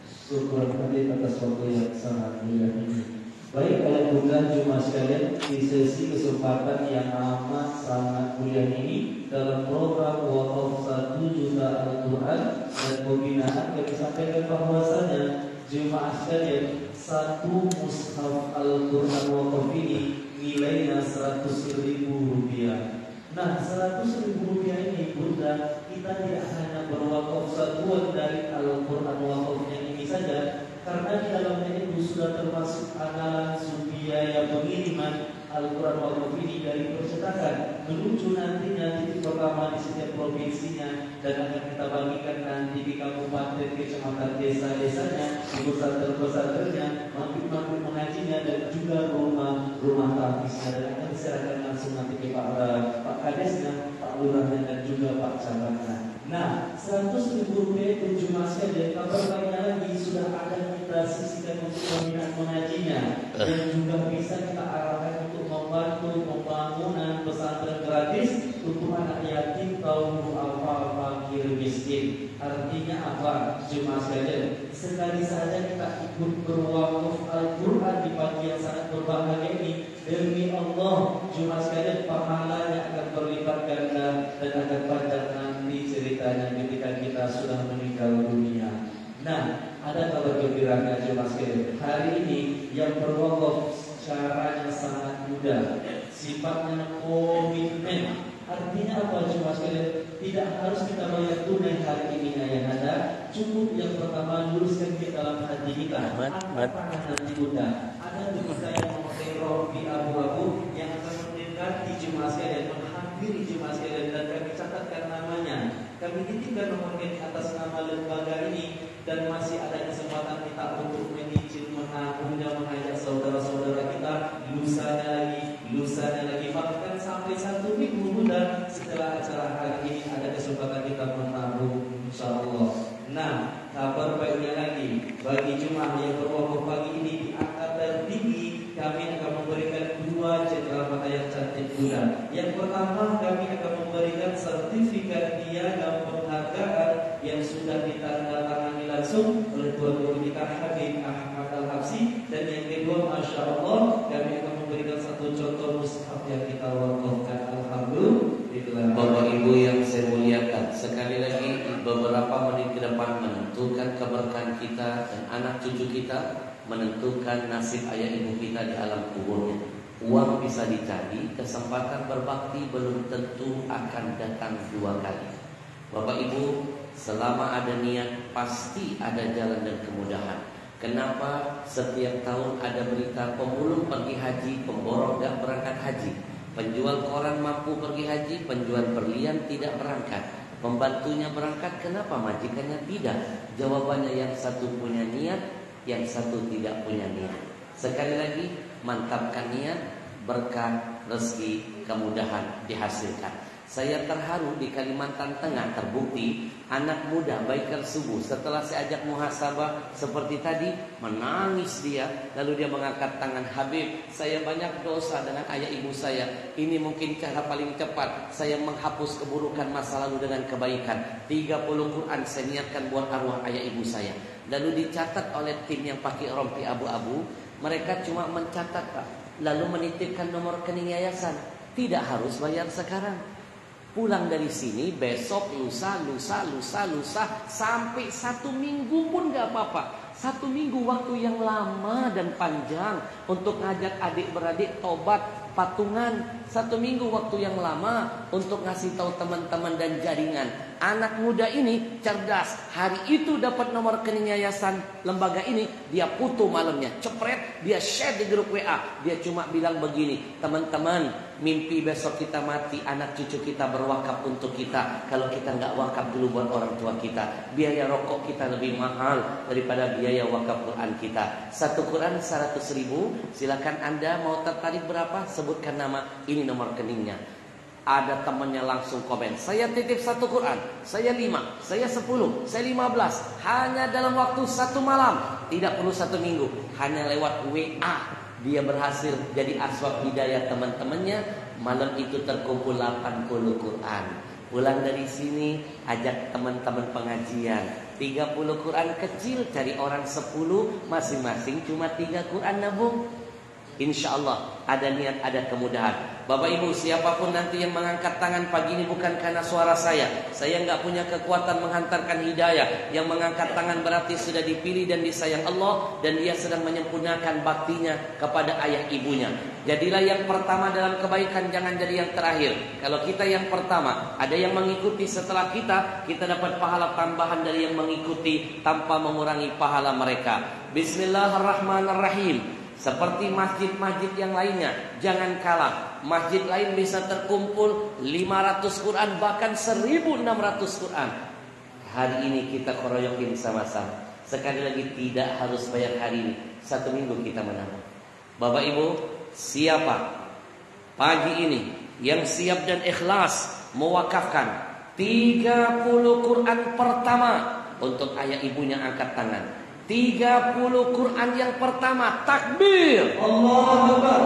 Syukur atas waktu yang sangat mulia ini. Baik, kalau bukan cuma sekalian di sesi kesempatan yang amat sangat mulia ini dalam program Wakaf 1 Juta Al-Quran dan pembinaan, kami sampaikan bahwasanya jemaah sekalian, satu mushaf Al-Quran Wakaf ini nilainya 100.000 rupiah. Nah, 100.000 rupiah ini Bunda, kita tidak hanya berwakaf satuan dari Al-Quran Wakafnya ini saja, karena di dalamnya itu sudah termasuk analan biaya pengiriman Al-Quran Wakaf ini dari percetakan menuju nantinya titik pertama di setiap provinsinya, dan akan kita bagikan nanti di kabupaten, kecamatan, desa-desanya, di pesantren-pesantrennya, maghrib mengajinya, dan juga rumah tafisnya, dan akan diserahkan langsung nanti ke Pak Kadesnya, Pak Lurahnya, dan juga Pak Camatnya. Nah, 100.000 rupiah itu cuma saja, kabar baiknya lagi sudah ada kita sisihkan untuk pembinaan mengajinya, dan juga bisa kita arahkan untuk membantu pembangunan pesantren gratis untuk anak yatim, kaum duafa, fakir, miskin. Artinya apa? Cuma saja sekali saja kita ikut berwakaf Al-Quran di pagi yang sangat berbahagia ini, demi Allah, cuma saja pahalanya akan berlipat ganda dan akan panjang nanti ceritanya ketika kita sudah meninggal dunia. Nah, ada kabar gembiranya cuma sekalian. Hari ini yang berwakaf caranya sangat mudah, sifatnya komitmen. Artinya apa cuma sekalian? Tidak harus kita bayar tunai hari ini yang ada. Cukup yang pertama luruskan ke dalam hati kita. Apakah nanti Bunda? Ada tubuh kita yang memakai rompi abu-abu yang akan mendekati jemaah sekalian, menghampiri jemaah sekalian, dan kami catatkan namanya. Kami titipkan nomornya di atas nama lembaga ini, dan masih ada kesempatan kita untuk menyicil, menabung, dan mengajak saudara-saudara kita lusanya lagi, bahkan sampai 1 minggu Bunda setelah acara hari ini ada kesempatan kita menabung, insyaallah. Nah, kabar baiknya lagi bagi jemaah yang berwakaf pagi ini di angka tertinggi, kami akan memberikan 2 cendera mata yang cantik Bunda. Yang pertama, kami akan memberikan sertifikat piagam penghargaan yang sudah ditandatangani langsung oleh Tuan Guru kita Habib Ahmad Al-Habsyi, dan yang kedua, Masya Allah, kami akan memberikan 1 contoh mushaf yang kita wakafkan. Alhamdulillah. Bapak Ibu yang saya muliakan, sekali lagi beberapa menit ke depan menentukan keberkahan kita dan anak cucu kita, menentukan nasib ayah ibu kita di alam kuburnya. Uang bisa dicari, kesempatan berbakti belum tentu akan datang 2 kali. Bapak Ibu, selama ada niat pasti ada jalan dan kemudahan. Kenapa setiap tahun ada berita pemulung pergi haji, pemborong gak berangkat haji, penjual koran mampu pergi haji, penjual berlian tidak berangkat, pembantunya berangkat, kenapa majikannya tidak? Jawabannya yang satu punya niat, yang satu tidak punya niat. Sekali lagi, mantapkan niat, berkah, rezeki, kemudahan dihasilkan. Saya terharu di Kalimantan Tengah, terbukti anak muda Baikal Subuh setelah saya ajak muhasabah seperti tadi, menangis dia, lalu dia mengangkat tangan, Habib, saya banyak dosa dengan ayah ibu saya, ini mungkin cara paling cepat saya menghapus keburukan masa lalu dengan kebaikan. 30 Quran saya niatkan buat arwah ayah ibu saya. Lalu dicatat oleh tim yang pakai rompi abu-abu. Mereka cuma mencatat Pak, lalu menitipkan nomor rekening yayasan. Tidak harus bayar sekarang. Pulang dari sini besok, lusa, sampai 1 minggu pun gak apa-apa. 1 minggu waktu yang lama dan panjang untuk ngajak adik-beradik tobat patungan. 1 minggu waktu yang lama untuk ngasih tahu teman-teman dan jaringan. Anak muda ini cerdas. Hari itu dapat nomor rekening yayasan lembaga ini, dia foto malamnya, cepret, dia share di grup WA. Dia cuma bilang begini, teman-teman, mimpi besok kita mati, anak cucu kita berwakaf untuk kita. Kalau kita nggak wakaf dulu buat orang tua kita, biaya rokok kita lebih mahal daripada biaya wakaf Quran kita. 1 Quran 100.000. Silakan Anda mau tertarik berapa? Sebutkan nama, ini nomor rekeningnya. Ada temannya langsung komen, saya titip 1 Quran, saya 5, saya 10, saya 15. Hanya dalam waktu 1 malam, tidak perlu 1 minggu. Hanya lewat WA dia berhasil jadi asbab hidayah teman-temannya. Malam itu terkumpul 80 Quran. Pulang dari sini ajak teman-teman pengajian, 30 Quran kecil, cari orang 10, masing-masing cuma 3 Quran nabung. Insya Allah ada niat, ada kemudahan. Bapak Ibu, siapapun nanti yang mengangkat tangan pagi ini bukan karena suara saya nggak punya kekuatan menghantarkan hidayah. Yang mengangkat tangan berarti sudah dipilih dan disayang Allah, dan dia sedang menyempurnakan baktinya kepada ayah ibunya. Jadilah yang pertama dalam kebaikan, jangan jadi yang terakhir. Kalau kita yang pertama, ada yang mengikuti setelah kita dapat pahala tambahan dari yang mengikuti tanpa mengurangi pahala mereka. Bismillahirrahmanirrahim. Seperti masjid-masjid yang lainnya, jangan kalah. Masjid lain bisa terkumpul 500 Quran, bahkan 1600 Quran. Hari ini kita keroyokin sama-sama. Sekali lagi, tidak harus bayar hari ini, 1 minggu kita menabung. Bapak Ibu, siapa pagi ini yang siap dan ikhlas mewakafkan 30 Quran pertama untuk ayah ibunya, angkat tangan. 30 Quran yang pertama, takbir, Allahu Akbar.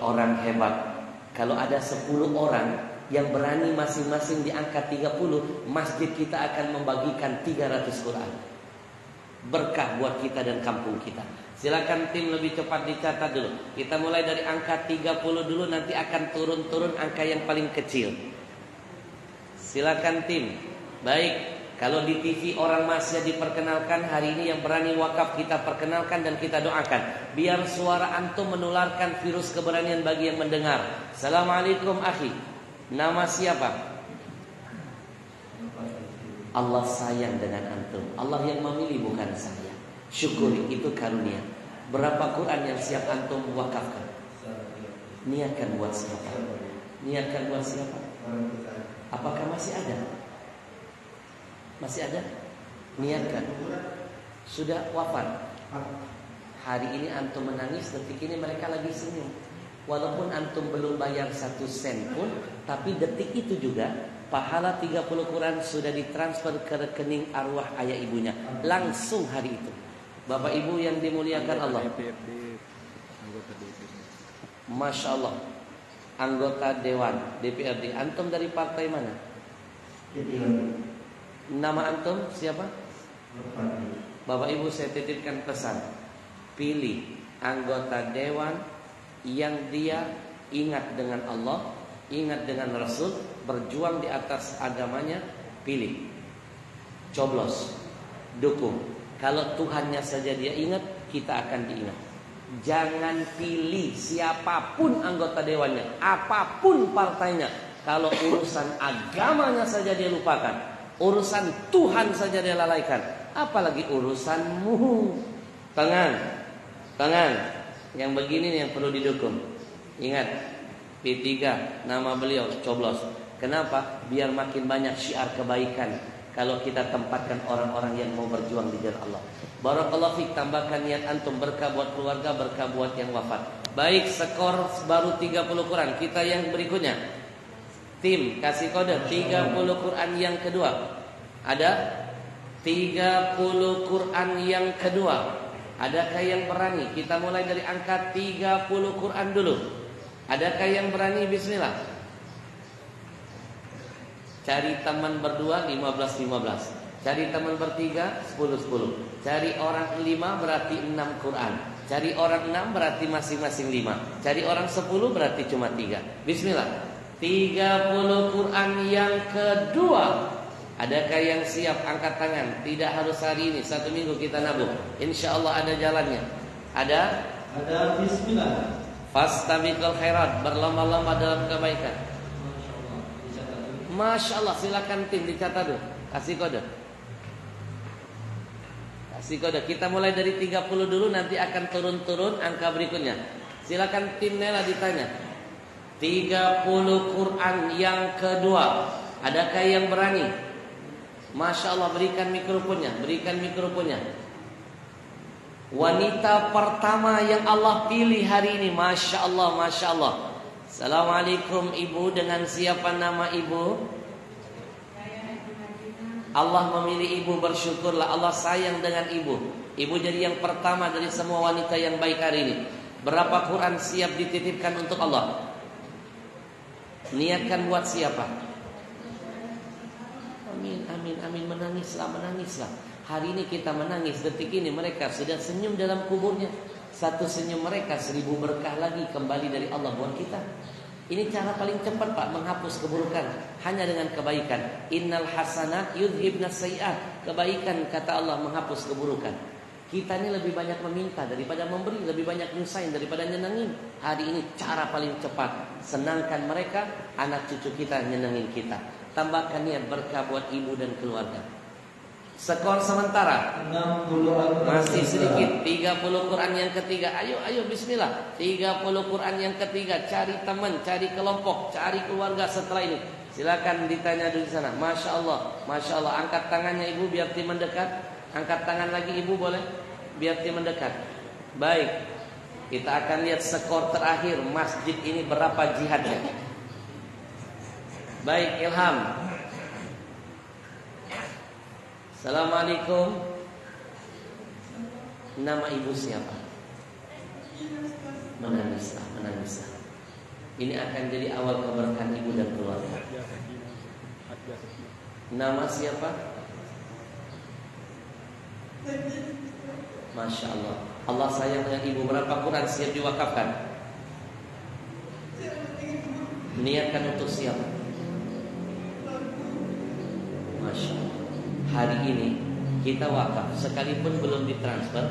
Orang hebat. Kalau ada 10 orang yang berani masing-masing diangkat 30, masjid kita akan membagikan 300 Quran. Berkah buat kita dan kampung kita. Silakan tim lebih cepat dicatat dulu. Kita mulai dari angka 30 dulu, nanti akan turun-turun angka yang paling kecil. Silakan tim. Baik. Kalau di TV orang masih diperkenalkan, hari ini yang berani wakaf kita perkenalkan dan kita doakan. Biar suara antum menularkan virus keberanian bagi yang mendengar. Assalamualaikum akhi. Nama siapa? Allah sayang dengan antum. Allah yang memilih, bukan saya. Syukuri, itu karunia. Berapa Quran yang siap antum wakafkan? Niatkan buat siapa? Niatkan buat siapa? Apakah masih ada? Masih ada? Niatkan. Sudah wafat. Hari ini antum menangis, detik ini mereka lagi senyum. Walaupun antum belum bayar 1 sen pun, tapi detik itu juga pahala 30 Quran sudah ditransfer ke rekening arwah ayah ibunya langsung hari itu. Bapak Ibu yang dimuliakan Allah, Masya Allah, anggota Dewan DPRD. Antum dari partai mana? Nama antum siapa? Bapak Ibu, saya titipkan pesan, pilih anggota dewan yang dia ingat dengan Allah, ingat dengan Rasul, berjuang di atas agamanya. Pilih, coblos, dukung. Kalau Tuhannya saja dia ingat, kita akan diingat. Jangan pilih siapapun anggota dewannya, apapun partainya. Kalau urusan agamanya saja dia lupakan, urusan Tuhan saja dia lalaikan, apalagi urusanmu. Tangan yang begini yang perlu didukung. Ingat, P3 nama beliau, coblos. Kenapa? Biar makin banyak syiar kebaikan kalau kita tempatkan orang-orang yang mau berjuang di jalan Allah. Barakallahu fiik, tambahkan niat antum, berkah buat keluarga, berkah buat yang wafat. Baik, skor baru 30 Quran. Kita yang berikutnya. Tim kasih kode 30 Quran yang kedua. Ada 30 Quran yang kedua. Adakah yang berani? Kita mulai dari angka 30 Quran dulu. Adakah yang berani? Bismillah. Cari teman berdua 15-15. Cari teman bertiga 10-10. Cari orang 5 berarti 6 Quran. Cari orang 6 berarti masing-masing 5. Cari orang 10 berarti cuma 3. Bismillah. 30 Quran yang kedua. Adakah yang siap? Angkat tangan. Tidak harus hari ini, 1 minggu kita nabung. Insya Allah ada jalannya. Ada? Ada. Bismillah. Fastabiqul khairat, berlomba-lomba dalam kebaikan. Masya Allah, silakan tim dicatat dulu. Kasih kode. Kasih kode. Kita mulai dari 30 dulu, nanti akan turun-turun angka berikutnya. Silakan tim Nela ditanya. 30 Quran yang kedua. Adakah yang berani? Masya Allah, berikan mikrofonnya. Berikan mikrofonnya. Wanita pertama yang Allah pilih hari ini. Masya Allah, Masya Allah. Assalamualaikum ibu, dengan siapa nama ibu? Allah memilih ibu, bersyukurlah. Allah sayang dengan ibu. Ibu jadi yang pertama dari semua wanita yang baik hari ini. Berapa Quran siap dititipkan untuk Allah? Niatkan buat siapa? Amin, amin, amin. Menangislah, menangislah. Hari ini kita menangis, detik ini mereka sudah senyum dalam kuburnya. Satu senyum mereka 1000 berkah lagi kembali dari Allah buat kita. Ini cara paling cepat Pak menghapus keburukan, hanya dengan kebaikan. Innal hasanat yudhibnas sayiat. Kebaikan kata Allah menghapus keburukan. Kita ini lebih banyak meminta daripada memberi, lebih banyak nyusahin daripada nyenengin. Hari ini cara paling cepat, senangkan mereka, anak cucu kita nyenengin kita. Tambahkan niat berkah buat ibu dan keluarga. Skor sementara 60 masih sedikit. 30 Quran yang ketiga. Ayo, ayo bismillah. 30 Quran yang ketiga. Cari teman, cari kelompok, cari keluarga setelah ini. Silakan ditanya dulu di sana. Masya Allah, Masya Allah. Angkat tangannya ibu biar tim mendekat. Angkat tangan lagi ibu boleh, biar tim mendekat. Baik, kita akan lihat skor terakhir masjid ini berapa jihadnya. Baik, Ilham. Assalamualaikum. Nama ibu siapa? Menangislah, menangislah. Ini akan jadi awal keberkahan ibu dan keluarga. Nama siapa? Masya Allah. Allah sayang dengan ibu. Berapa Quran siap diwakafkan? Niatkan untuk siapa? Masya Allah. Hari ini kita wakaf, sekalipun belum ditransfer,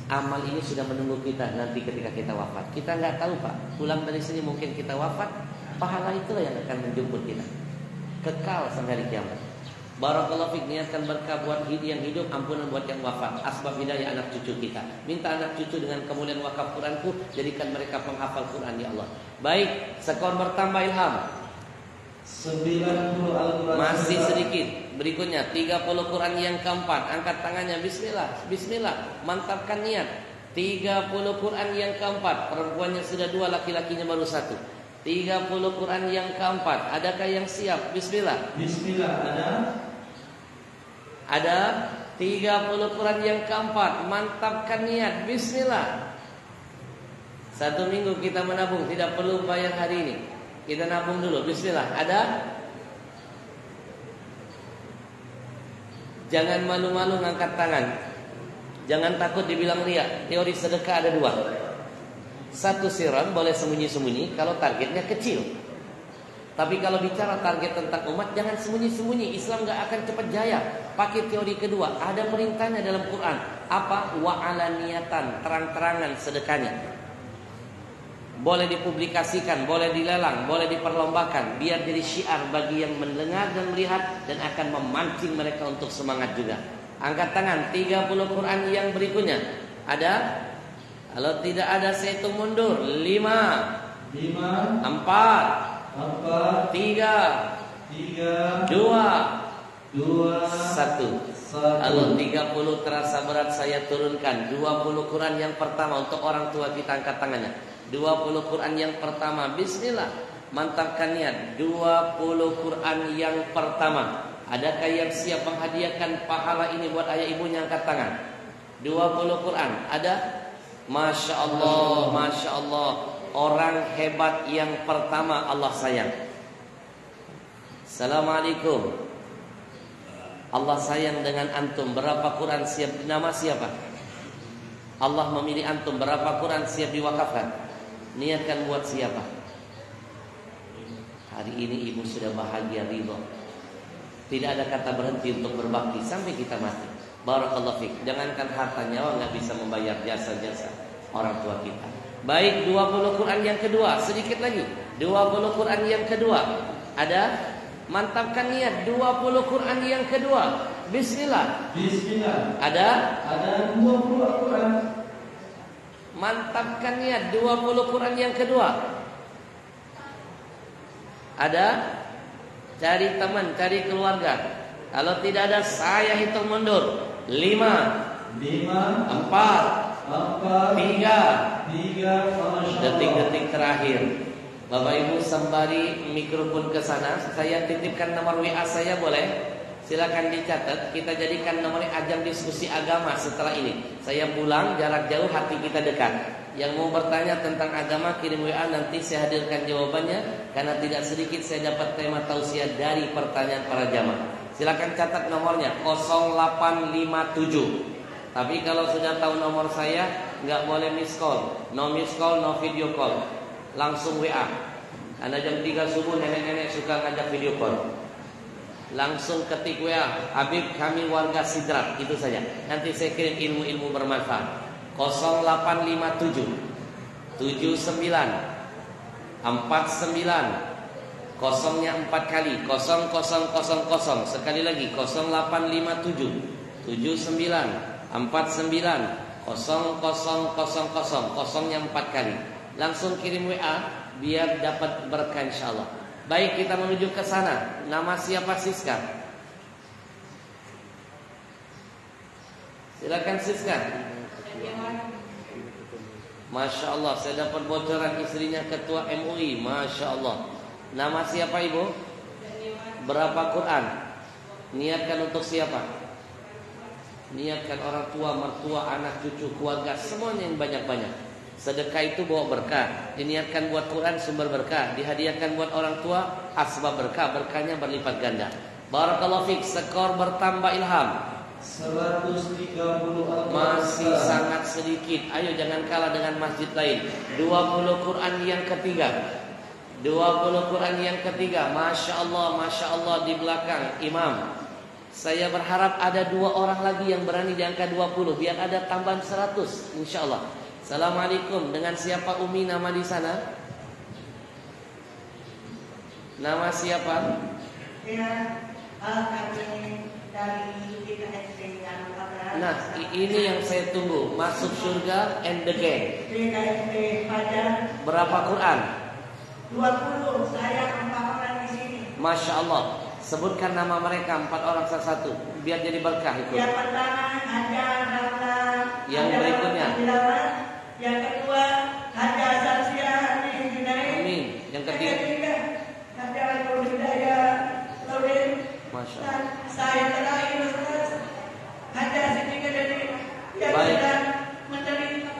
amal ini sudah menunggu kita nanti ketika kita wafat. Kita nggak tahu Pak, pulang dari sini mungkin kita wafat, pahala itulah yang akan menjemput kita, kekal sampai hari kiamat. Barakallahu fiik, niatkan berkah buat yang hidup, ampunan buat yang wafat, asbab hidayah anak cucu kita. Minta anak cucu dengan kemuliaan wakaf Quranku, jadikan mereka penghafal Quran ya Allah. Baik, skor bertambah Ilham. 90 Al-Quran. Masih sedikit. Berikutnya 30 Quran yang keempat. Angkat tangannya, bismillah, bismillah. Mantapkan niat. 30 Quran yang keempat. Perempuannya sudah 2, laki-lakinya baru 1. 30 Quran yang keempat. Adakah yang siap? Bismillah. Bismillah, Ada 30 Quran yang keempat. Mantapkan niat. Bismillah. 1 minggu kita menabung, tidak perlu bayar hari ini. Kita nabung dulu. Bismillah. Ada? Jangan malu-malu ngangkat tangan. Jangan takut dibilang riya. Teori sedekah ada 2. 1 sirran, boleh sembunyi-sembunyi kalau targetnya kecil. Tapi kalau bicara target tentang umat, jangan sembunyi-sembunyi. Islam gak akan cepat jaya. Pakai teori kedua. Ada perintahnya dalam Quran. Apa? Wa'alaniyatan, terang-terangan sedekahnya. Boleh dipublikasikan, boleh dilelang, boleh diperlombakan, biar jadi syiar bagi yang mendengar dan melihat, dan akan memancing mereka untuk semangat juga. Angkat tangan. 30 Quran yang berikutnya. Ada? Kalau tidak ada saya hitung mundur. 5 4 3 2 1. Kalau 30 terasa berat, saya turunkan 20 Quran yang pertama. Untuk orang tua kita angkat tangannya. 20 Quran yang pertama. Bismillah. Mantapkan niat. 20 Quran yang pertama. Adakah yang siap menghadiahkan pahala ini buat ayah ibunya? Angkat tangan. 20 Quran. Ada? Masya Allah, Masya Allah. Orang hebat yang pertama Allah sayang. Assalamualaikum. Allah sayang dengan antum. Berapa Quran siap? Nama siapa? Allah memilih antum. Berapa Quran siap diwakafkan? Niatkan buat siapa? Hari ini ibu sudah bahagia, ridho. Tidak ada kata berhenti untuk berbakti sampai kita mati. Barakallahu fiik. Jangankan harta nyawa nggak bisa membayar jasa-jasa orang tua kita. Baik, 20 Quran yang kedua. Sedikit lagi. 20 Quran yang kedua. Ada? Mantapkan niat. 20 Quran yang kedua. Bismillah. Bismillah. Ada? Ada 20 Al-Quran. Mantapkan niat. 20 Quran yang kedua. Ada? Cari teman, cari keluarga. Kalau tidak ada, saya hitung mundur. 5, 4, 3. Detik-detik terakhir. Bapak Ibu sembari mikrofon ke sana, saya titipkan nomor WA saya, boleh? Silakan dicatat. Kita jadikan nomor ajang diskusi agama setelah ini. Saya pulang, jarak jauh, hati kita dekat. Yang mau bertanya tentang agama, kirim WA, nanti saya hadirkan jawabannya. Karena tidak sedikit saya dapat tema tausiah dari pertanyaan para jamaah. Silakan catat nomornya 0857. Tapi kalau sudah tahu nomor saya, nggak boleh miss call. No miss call, no video call. Langsung WA. Karena jam 3 subuh nenek-nenek suka ngajak video call. Langsung ketik WA, Habib kami warga Sidrat, itu saja. Nanti saya kirim ilmu-ilmu bermanfaat. 0857 79 49 kosongnya 4 kali 0000. Sekali lagi 0857 79 49 0000, kosongnya 4 kali. Langsung kirim WA biar dapat berkah insyaallah. Baik, kita menuju ke sana. Nama siapa Siska? Silakan Siska. Masya Allah, saya dapat bocoran istrinya ketua MUI. Masya Allah. Nama siapa ibu? Berapa Quran? Niatkan untuk siapa? Niatkan orang tua, mertua, anak, cucu, keluarga, semuanya yang banyak-banyak. Sedekah itu bawa berkah. Diniatkan buat Quran sumber berkah. Dihadiahkan buat orang tua asbab berkah. Berkahnya berlipat ganda. Barakallahu fiik. Skor bertambah Ilham 130 Al-Quran. Masih sangat sedikit. Ayo jangan kalah dengan masjid lain. 20 Quran yang ketiga. 20 Quran yang ketiga. Masya Allah di belakang Imam. Saya berharap ada 2 orang lagi yang berani di angka 20. Biar ada tambahan 100 insya Allah. Assalamualaikum. Dengan siapa Umi nama di sana? Nama siapa? Ya, kami dari BKSD yang Nah, ini yang saya tunggu. Masuk surga and the gang. BKSD Fajar. Berapa Quran? 20. Saya 4 orang di sini. Masya Allah. Sebutkan nama mereka 4 orang satu-satu. Biar jadi berkah ikut. Yang pertama Haja Ramla. Yang berikutnya. Yang kedua Haja Sasya Junaid. Amin. Yang ketiga Haja Hidayah Laurin. Masya Allah. Saya terakhir Ustaz Haja Siti Kediri yang Baik. sudah menerima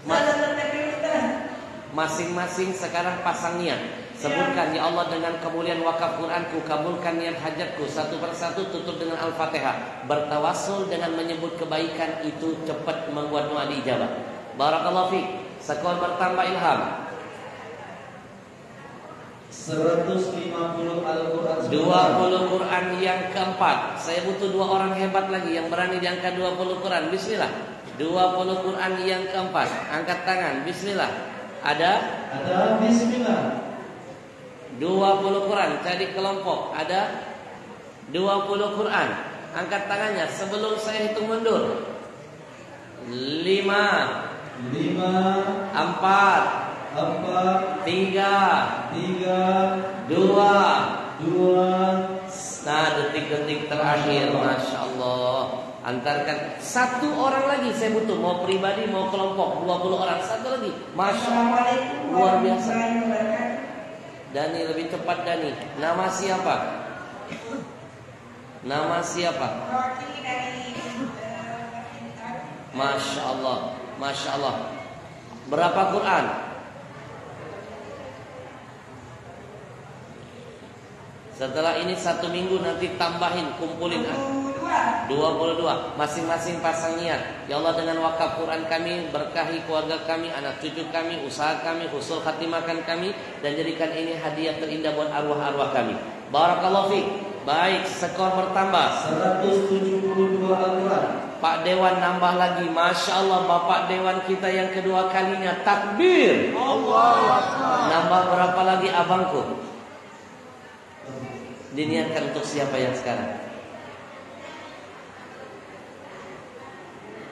salah satu Ustaz. Masing-masing sekarang pasang niat. Sebutkan, ya Allah dengan kemuliaan wakaf Quranku, kabulkan niat hajatku. Satu persatu tutup dengan Al-Fatihah. Bertawasul dengan menyebut kebaikan itu cepat membuat doa diijabah. Barakallahu fiik. Skor bertambah Ilham 150 Al-Quran. 20 Quran yang keempat. Saya butuh 2 orang hebat lagi yang berani di angka 20 Quran. Bismillah. 20 Quran yang keempat. Angkat tangan. Bismillah. Ada? Ada Bismillah. 20 Quran. Cari kelompok. Ada? 20 Quran. Angkat tangannya sebelum saya hitung mundur. 5 4 3 2. Nah, detik-detik terakhir, Masya Allah. Antarkan 1 orang lagi saya butuh. Mau pribadi, mau kelompok. 20 orang, 1 lagi. Masya Allah, luar biasa. Dani, lebih cepat Dani. Nama siapa? Nama siapa? Masya Allah, Masya Allah. Berapa Quran? Setelah ini 1 minggu nanti tambahin, kumpulin 22. Masing-masing pasang niat. Ya Allah, dengan wakaf Quran kami, berkahi keluarga kami, anak cucu kami, usaha kami, husnul khatimahkan kami, dan jadikan ini hadiah terindah buat arwah-arwah kami. Barakallahu fiik. Baik, skor bertambah 172 Al-Quran. Pak Dewan nambah lagi. Masya Allah, Bapak Dewan kita yang kedua kalinya takbir. Nambah berapa lagi abangku? Diniatkan untuk siapa yang sekarang?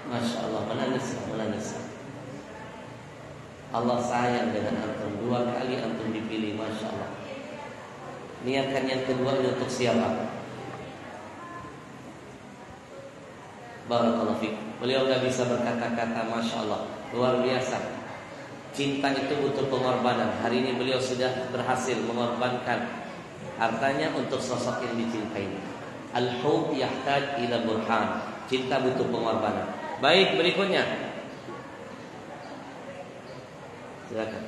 Masya Allah, menangis. Allah sayang dengan antum. 2 kali antum dipilih, Masya Allah. Niatkan yang kedua ini untuk siapa? Barakallahu fiik. Beliau gak bisa berkata-kata, Masya Allah, luar biasa. Cinta itu butuh pengorbanan. Hari ini beliau sudah berhasil mengorbankan hartanya untuk sosok yang dicintai. Al-hub yahtaj ila burhan. Cinta butuh pengorbanan. Baik, berikutnya. Silakan.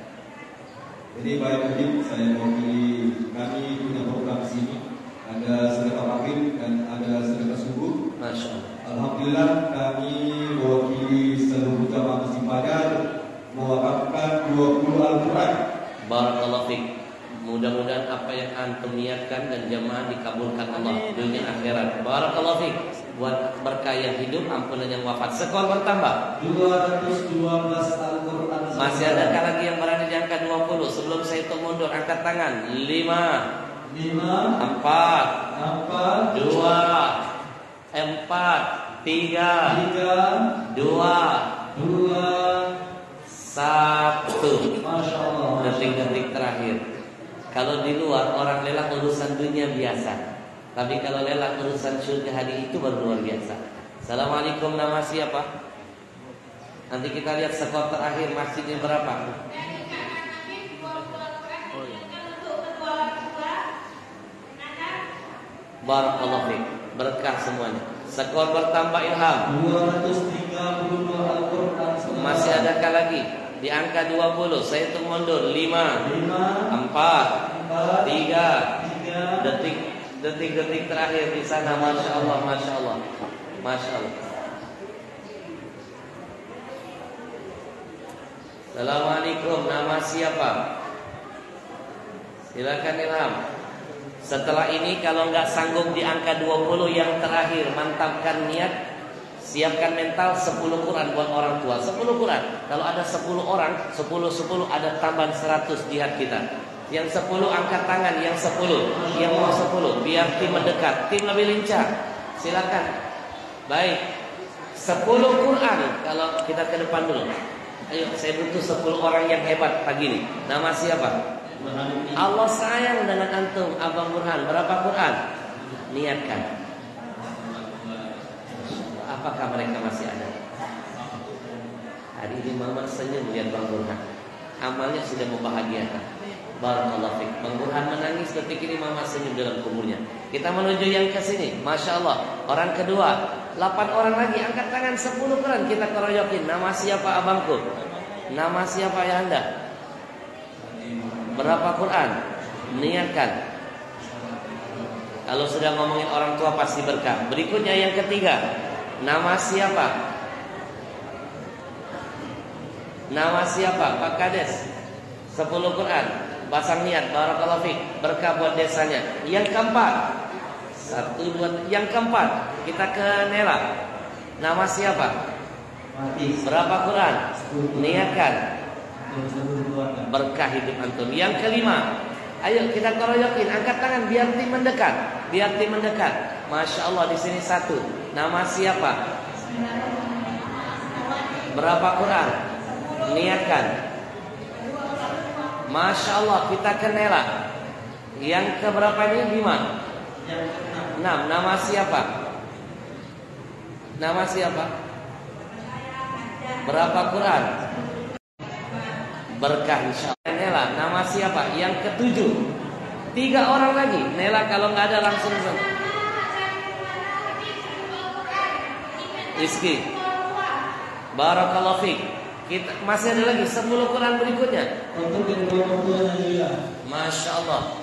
Jadi Pak Habib, saya mewakili kami punya program di sini. Ada sedekah maghrib dan ada sedekah subuh. Masya Allah. Alhamdulillah kami mewakili seluruh jamaah Masjid Pagar mewakafkan 20 Al-Quran. Barakallahu fiik. Mudah-mudahan apa yang antum niatkan dan jamaah dikabulkan Allah dunia akhirat. Barakallahu fiik. Buat berkah yang hidup, ampunan yang wafat. Skor bertambah 212 Al-Quran. Masih ada lagi yang berani di angka 20? Sebelum saya hitung mundur, angkat tangan. 5 4 3 2 1. Masya Allah. Detik-detik terakhir. Kalau di luar orang lelang urusan dunia biasa, tapi kalau lelang urusan surga hari itu baru luar biasa. Assalamualaikum, nama siapa? Nanti kita lihat skor terakhir masjidnya berapa. Barakallahu fiik. Berkah semuanya. Skor bertambah Ilham. 232 Al-Quran. Masih adakah lagi? Di angka 20. Saya hitung mundur. 5 4 3 Detik-detik terakhir di sana. Masya Allah, Masya Allah, Masya Allah. Assalamualaikum, nama siapa? Silakan Ilham. Setelah ini kalau nggak sanggup di angka 20 yang terakhir, mantapkan niat, siapkan mental 10 Quran buat orang tua. 10 Quran. Kalau ada 10 orang, 10 ada tambahan 100 jihad kita. Yang 10 angkat tangan, yang 10, yang mau 10, biar tim mendekat, tim lebih lincah. Silakan. Baik. 10 Quran. Kalau kita ke depan dulu. Ayo, saya butuh 10 orang yang hebat pagi ini. Nama siapa? Allah sayang dengan antum, Abang Burhan. Berapa Quran? Niatkan. Apakah mereka masih ada? Hari ini Mama senyum melihat Bang Burhan. Amalnya sudah membahagiakan. Barakallahu fiik. Bang Burhan menangis detik ini, Mama senyum dalam kuburnya. Kita menuju yang ke sini. Masya Allah. Orang kedua, 8 orang lagi angkat tangan, 10 Quran kita keroyokin. Nama siapa abangku? Nama siapa ya Anda? Berapa Quran? Niatkan. Kalau sudah ngomongin orang tua pasti berkah. Berikutnya yang ketiga. Nama siapa? Nama siapa? Pak Kades. 10 Quran. Pasang niat. Barakallahu fiik. Berkah buat desanya. Yang keempat. 1 2. Yang keempat. Kita ke Nela. Nama siapa? Berapa Quran? Niatkan. Berkah hidup antum. Yang kelima, ayo kita keroyokin, angkat tangan biar tim mendekat, biar tim mendekat. Masya Allah, di sini 1. Nama siapa? Berapa Quran? Niatkan. Masya Allah, kita kenela. Yang keberapa ini? 5 6. Nama siapa? Nama siapa? Berapa Quran? Berkah insyaallah. Nela, nama siapa? Yang ke-7. 3 orang lagi. Nela kalau nggak ada langsung. Rizki. Barakallahu fiik. Kita masih ada lagi 10 Quran berikutnya. Untuk kedua ortuanya juga. Masya Allah.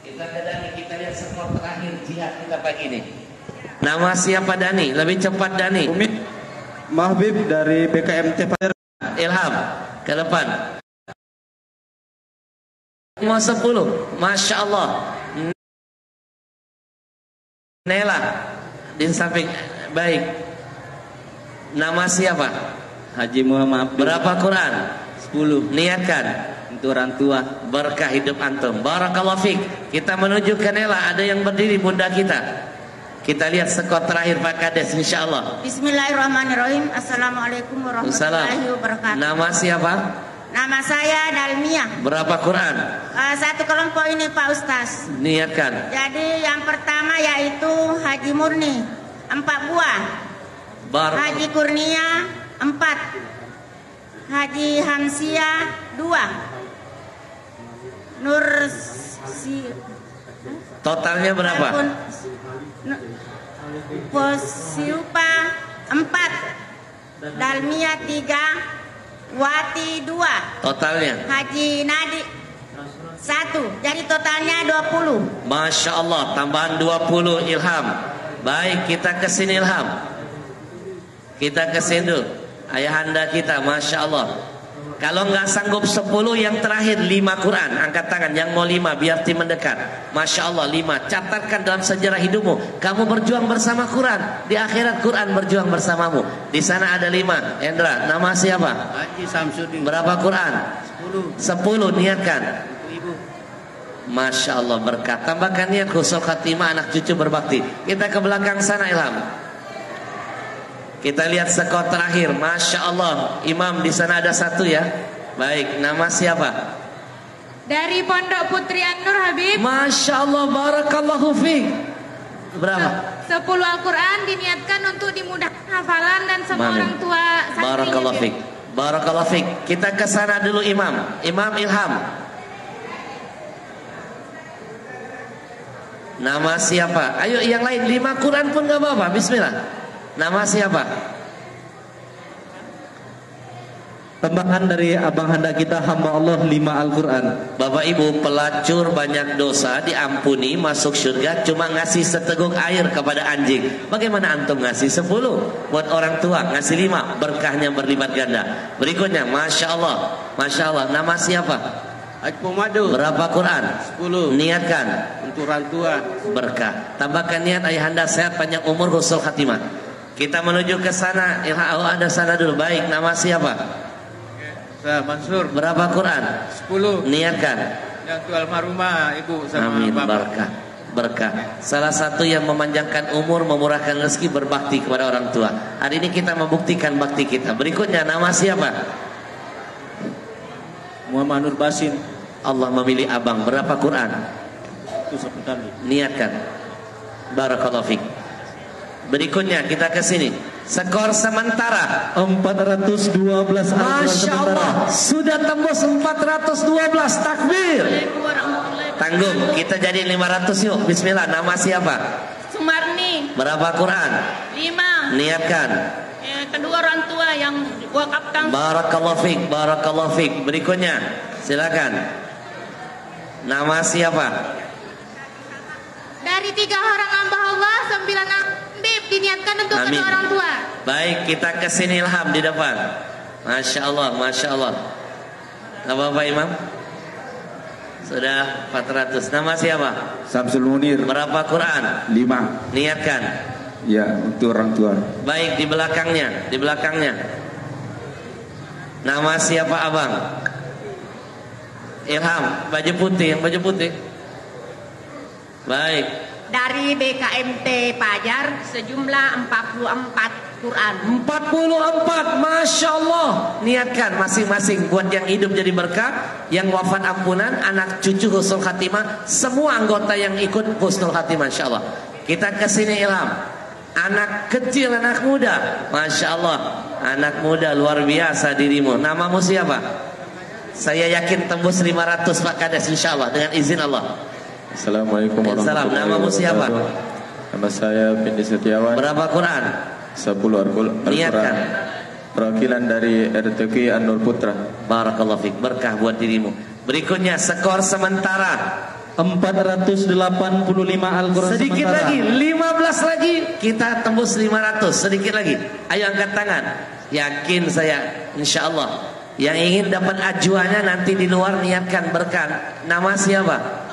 Kita ke Dani, kita lihat skor terakhir jihad kita pagi ini. Nama siapa Dani? Lebih cepat Dani. Umi Mahbib dari BKMT Pajar. Ilham ke depan. Mau 10. Masya Allah. Nela di samping Baik. Nama siapa? Haji Muhammad. Berapa Quran? 10. Niatkan Untuk orang tua. berkah hidup antum. Barakallahu fik. Kita menuju ke Nela. Ada yang berdiri bunda kita. Kita lihat skor terakhir Pak Kades insyaallah. Bismillahirrahmanirrahim. Assalamualaikum warahmatullahi wabarakatuh. Nama siapa? Nama saya Dalmia. Berapa Quran? Satu kelompok ini Pak Ustaz. Niatkan. Jadi yang pertama yaitu Haji Murni 4 buah. Haji Kurnia 4. Haji Hamsia 2. Nur si Totalnya berapa? Posiupa 4. Dalmia 3. Wati 2. Totalnya. Haji Nadi 1. Jadi totalnya 20. Masya Allah, tambahan 20 Ilham. Baik, kita ke sini Ilham. Kita ke sini dulu. Ayahanda kita, Masya Allah. Kalau nggak sanggup 10, yang terakhir 5 Quran. Angkat tangan, yang mau 5 biar tim mendekat. Masya Allah 5. Catatkan dalam sejarah hidupmu. Kamu berjuang bersama Quran. Di akhirat Quran berjuang bersamamu. Di sana ada 5. Endra, nama siapa? Haji Samsudin. Berapa Quran? 10. Niatkan. Ibu. Masya Allah berkat. Tambahkan niat husnul khatimah, anak cucu berbakti. Kita ke belakang sana Ilham. Kita lihat skor terakhir. Masya Allah. Imam di sana ada 1 ya. Baik. Nama siapa? Dari Pondok Putri An-Nur Habib. Masya Allah. Barakallahu fiik. Berapa? 10 Al-Quran diniatkan untuk dimudahkan hafalan dan semua Amin. orang tua santrinya. Barakallahu fiik. Barakallahu fiik. Kita ke sana dulu Imam. Imam Ilham. Nama siapa? Ayo yang lain 5 Quran pun gak apa-apa. Bismillah. Nama siapa? Tambahan dari abang handa kita hamba Allah 5 Al-Quran. Bapak Ibu, pelacur banyak dosa diampuni masuk surga cuma ngasih seteguk air kepada anjing. Bagaimana antum ngasih 10 buat orang tua, ngasih 5, berkahnya berlipat ganda. Berikutnya, Masya Allah. Masya Allah, nama siapa? Haji Pomado. Berapa Quran? 10. Niatkan Untuk orang tua. berkah. Tambahkan niat ayahanda sehat panjang umur husnul khatimah. Kita menuju ke sana. Ada sana dulu. Baik, nama siapa? Saya Mansur. Berapa Quran? 10. Niatkan. Yang almarhumah ibu sama Amin, bapak. berkah. Berkah. Salah satu yang memanjangkan umur, memurahkan rezeki, berbakti kepada orang tua. Hari ini kita membuktikan bakti kita. Berikutnya nama siapa? Muhammad Nur Basin. Allah memilih abang. Berapa Quran? Itu sebentar. Niatkan. Barakallahu fiik. Berikutnya kita ke sini. Skor sementara 412 Masya Allah, sudah tembus 412. Takbir. Tanggung, kita jadi 500 yuk. Bismillah, nama siapa? Sumarni Berapa Quran? 5. Niatkan. Kedua orang tua yang wakafkan. Barakallahu fiik, barakallahu fiik. Berikutnya, silakan. Nama siapa? Dari 3 orang hamba Allah 9 Habib diniatkan untuk Amin. kedua orang tua. Baik, kita ke sini Ilham di depan. Masya Allah, Masya Allah. Nama Pak Imam? Sudah 400. Nama siapa? Samsul Munir. Berapa Quran? 5. Niatkan. Ya, untuk orang tua. Baik, di belakangnya, di belakangnya. Nama siapa abang? Ilham, baju putih, yang baju putih. Baik. Dari BKMT Pajar sejumlah 44 Quran. 44, Masya Allah. Niatkan masing-masing buat yang hidup jadi berkah, yang wafat ampunan, anak cucu husnul khatimah, semua anggota yang ikut husnul khatimah insya Allah. Kita ke sini Ilham. Anak kecil, anak muda. Masya Allah. Anak muda luar biasa dirimu. Namamu siapa? Saya yakin tembus 500 Pak Kades insya Allah dengan izin Allah. Assalamualaikum warahmatullahi wabarakatuh. Namamu siapa? Nama saya Pindi Setiawan. Berapa Quran? 10 Al-Quran. Niatkan. Perwakilan dari RTQ An-Nur Putra. Barakallahu fiik, berkah buat dirimu. Berikutnya skor sementara 485 Al-Quran sedikit sementara. lagi, 15 lagi kita tembus 500. Sedikit lagi. Ayo angkat tangan. Yakin saya insya Allah. Yang ingin dapat ajuannya nanti di luar niatkan berkah. Nama siapa?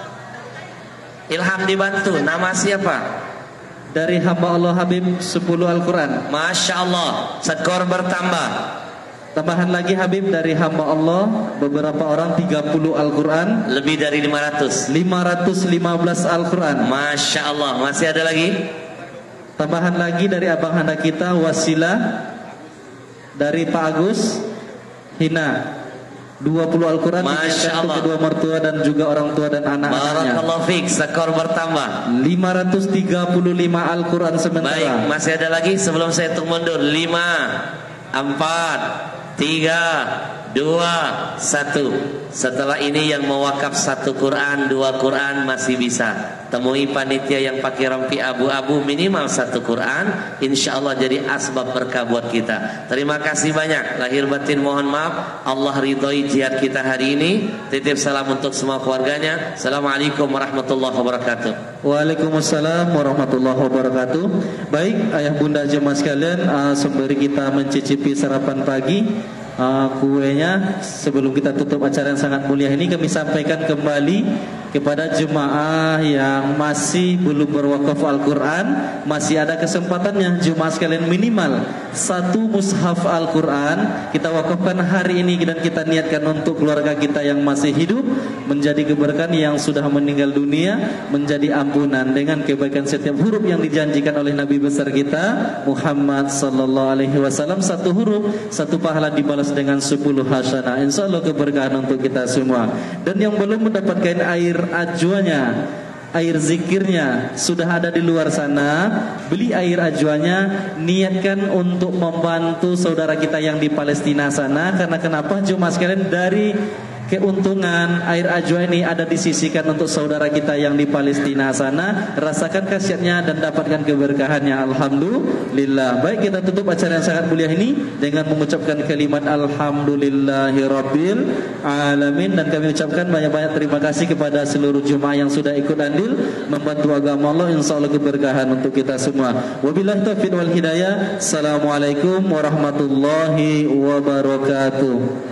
Ilham dibantu. Nama siapa? dari hamba Allah Habib 10 Al-Quran. Masya Allah, skor bertambah. Tambahan lagi Habib dari hamba Allah beberapa orang 30 Al-Quran. Lebih dari 500. 515 Al-Quran. Masya Allah, masih ada lagi? Tambahan lagi dari abang handa kita Wasilah dari Pak Agus Hina 20 Al-Quran untuk kedua mertua dan juga orang tua dan anak-anaknya. Barakallahu fiik, skor bertambah 535 Al-Quran sementara. Baik, masih ada lagi sebelum saya hitung mundur. 5, 4, 3, 2, 1. Setelah ini yang mewakaf 1 Quran, 2 Quran masih bisa. Temui panitia yang pakai rompi abu-abu minimal 1 Quran. Insya Allah jadi asbab berkah buat kita. Terima kasih banyak. Lahir batin mohon maaf. Allah ridhoi jihad kita hari ini. Titip salam untuk semua keluarganya. Assalamualaikum warahmatullahi wabarakatuh. Waalaikumsalam warahmatullahi wabarakatuh. Baik ayah bunda jemaah sekalian, sembari kita mencicipi sarapan pagi, kuenya, sebelum kita tutup acara yang sangat mulia ini, kami sampaikan kembali kepada jemaah yang masih belum berwakaf Al-Quran, masih ada kesempatannya jemaah sekalian, minimal 1 mushaf Al-Quran kita wakafkan hari ini dan kita niatkan untuk keluarga kita yang masih hidup, menjadi keberkahan, yang sudah meninggal dunia menjadi ampunan dengan kebaikan setiap huruf yang dijanjikan oleh Nabi besar kita Muhammad sallallahu alaihi wasallam. 1 huruf 1 pahala dibalas dengan 10 hasanah. Insyaallah keberkahan untuk kita semua. Dan yang belum mendapatkan air ajwanya, air zikirnya sudah ada di luar sana, beli air ajwanya, niatkan untuk membantu saudara kita yang di Palestina sana. Karena kenapa? Jemaah sekalian, dari keuntungan air ajwa ini ada disisikan untuk saudara kita yang di Palestina sana. Rasakan khasiatnya dan dapatkan keberkahannya. Alhamdulillah. Baik, kita tutup acara yang sangat mulia ini dengan mengucapkan kalimat Alhamdulillahirabbil alamin. Dan kami ucapkan banyak-banyak terima kasih kepada seluruh jemaah yang sudah ikut andil membantu agama Allah. Insyaallah keberkahan untuk kita semua. Wabillahi taufiq wal hidayah. Assalamualaikum warahmatullahi wabarakatuh.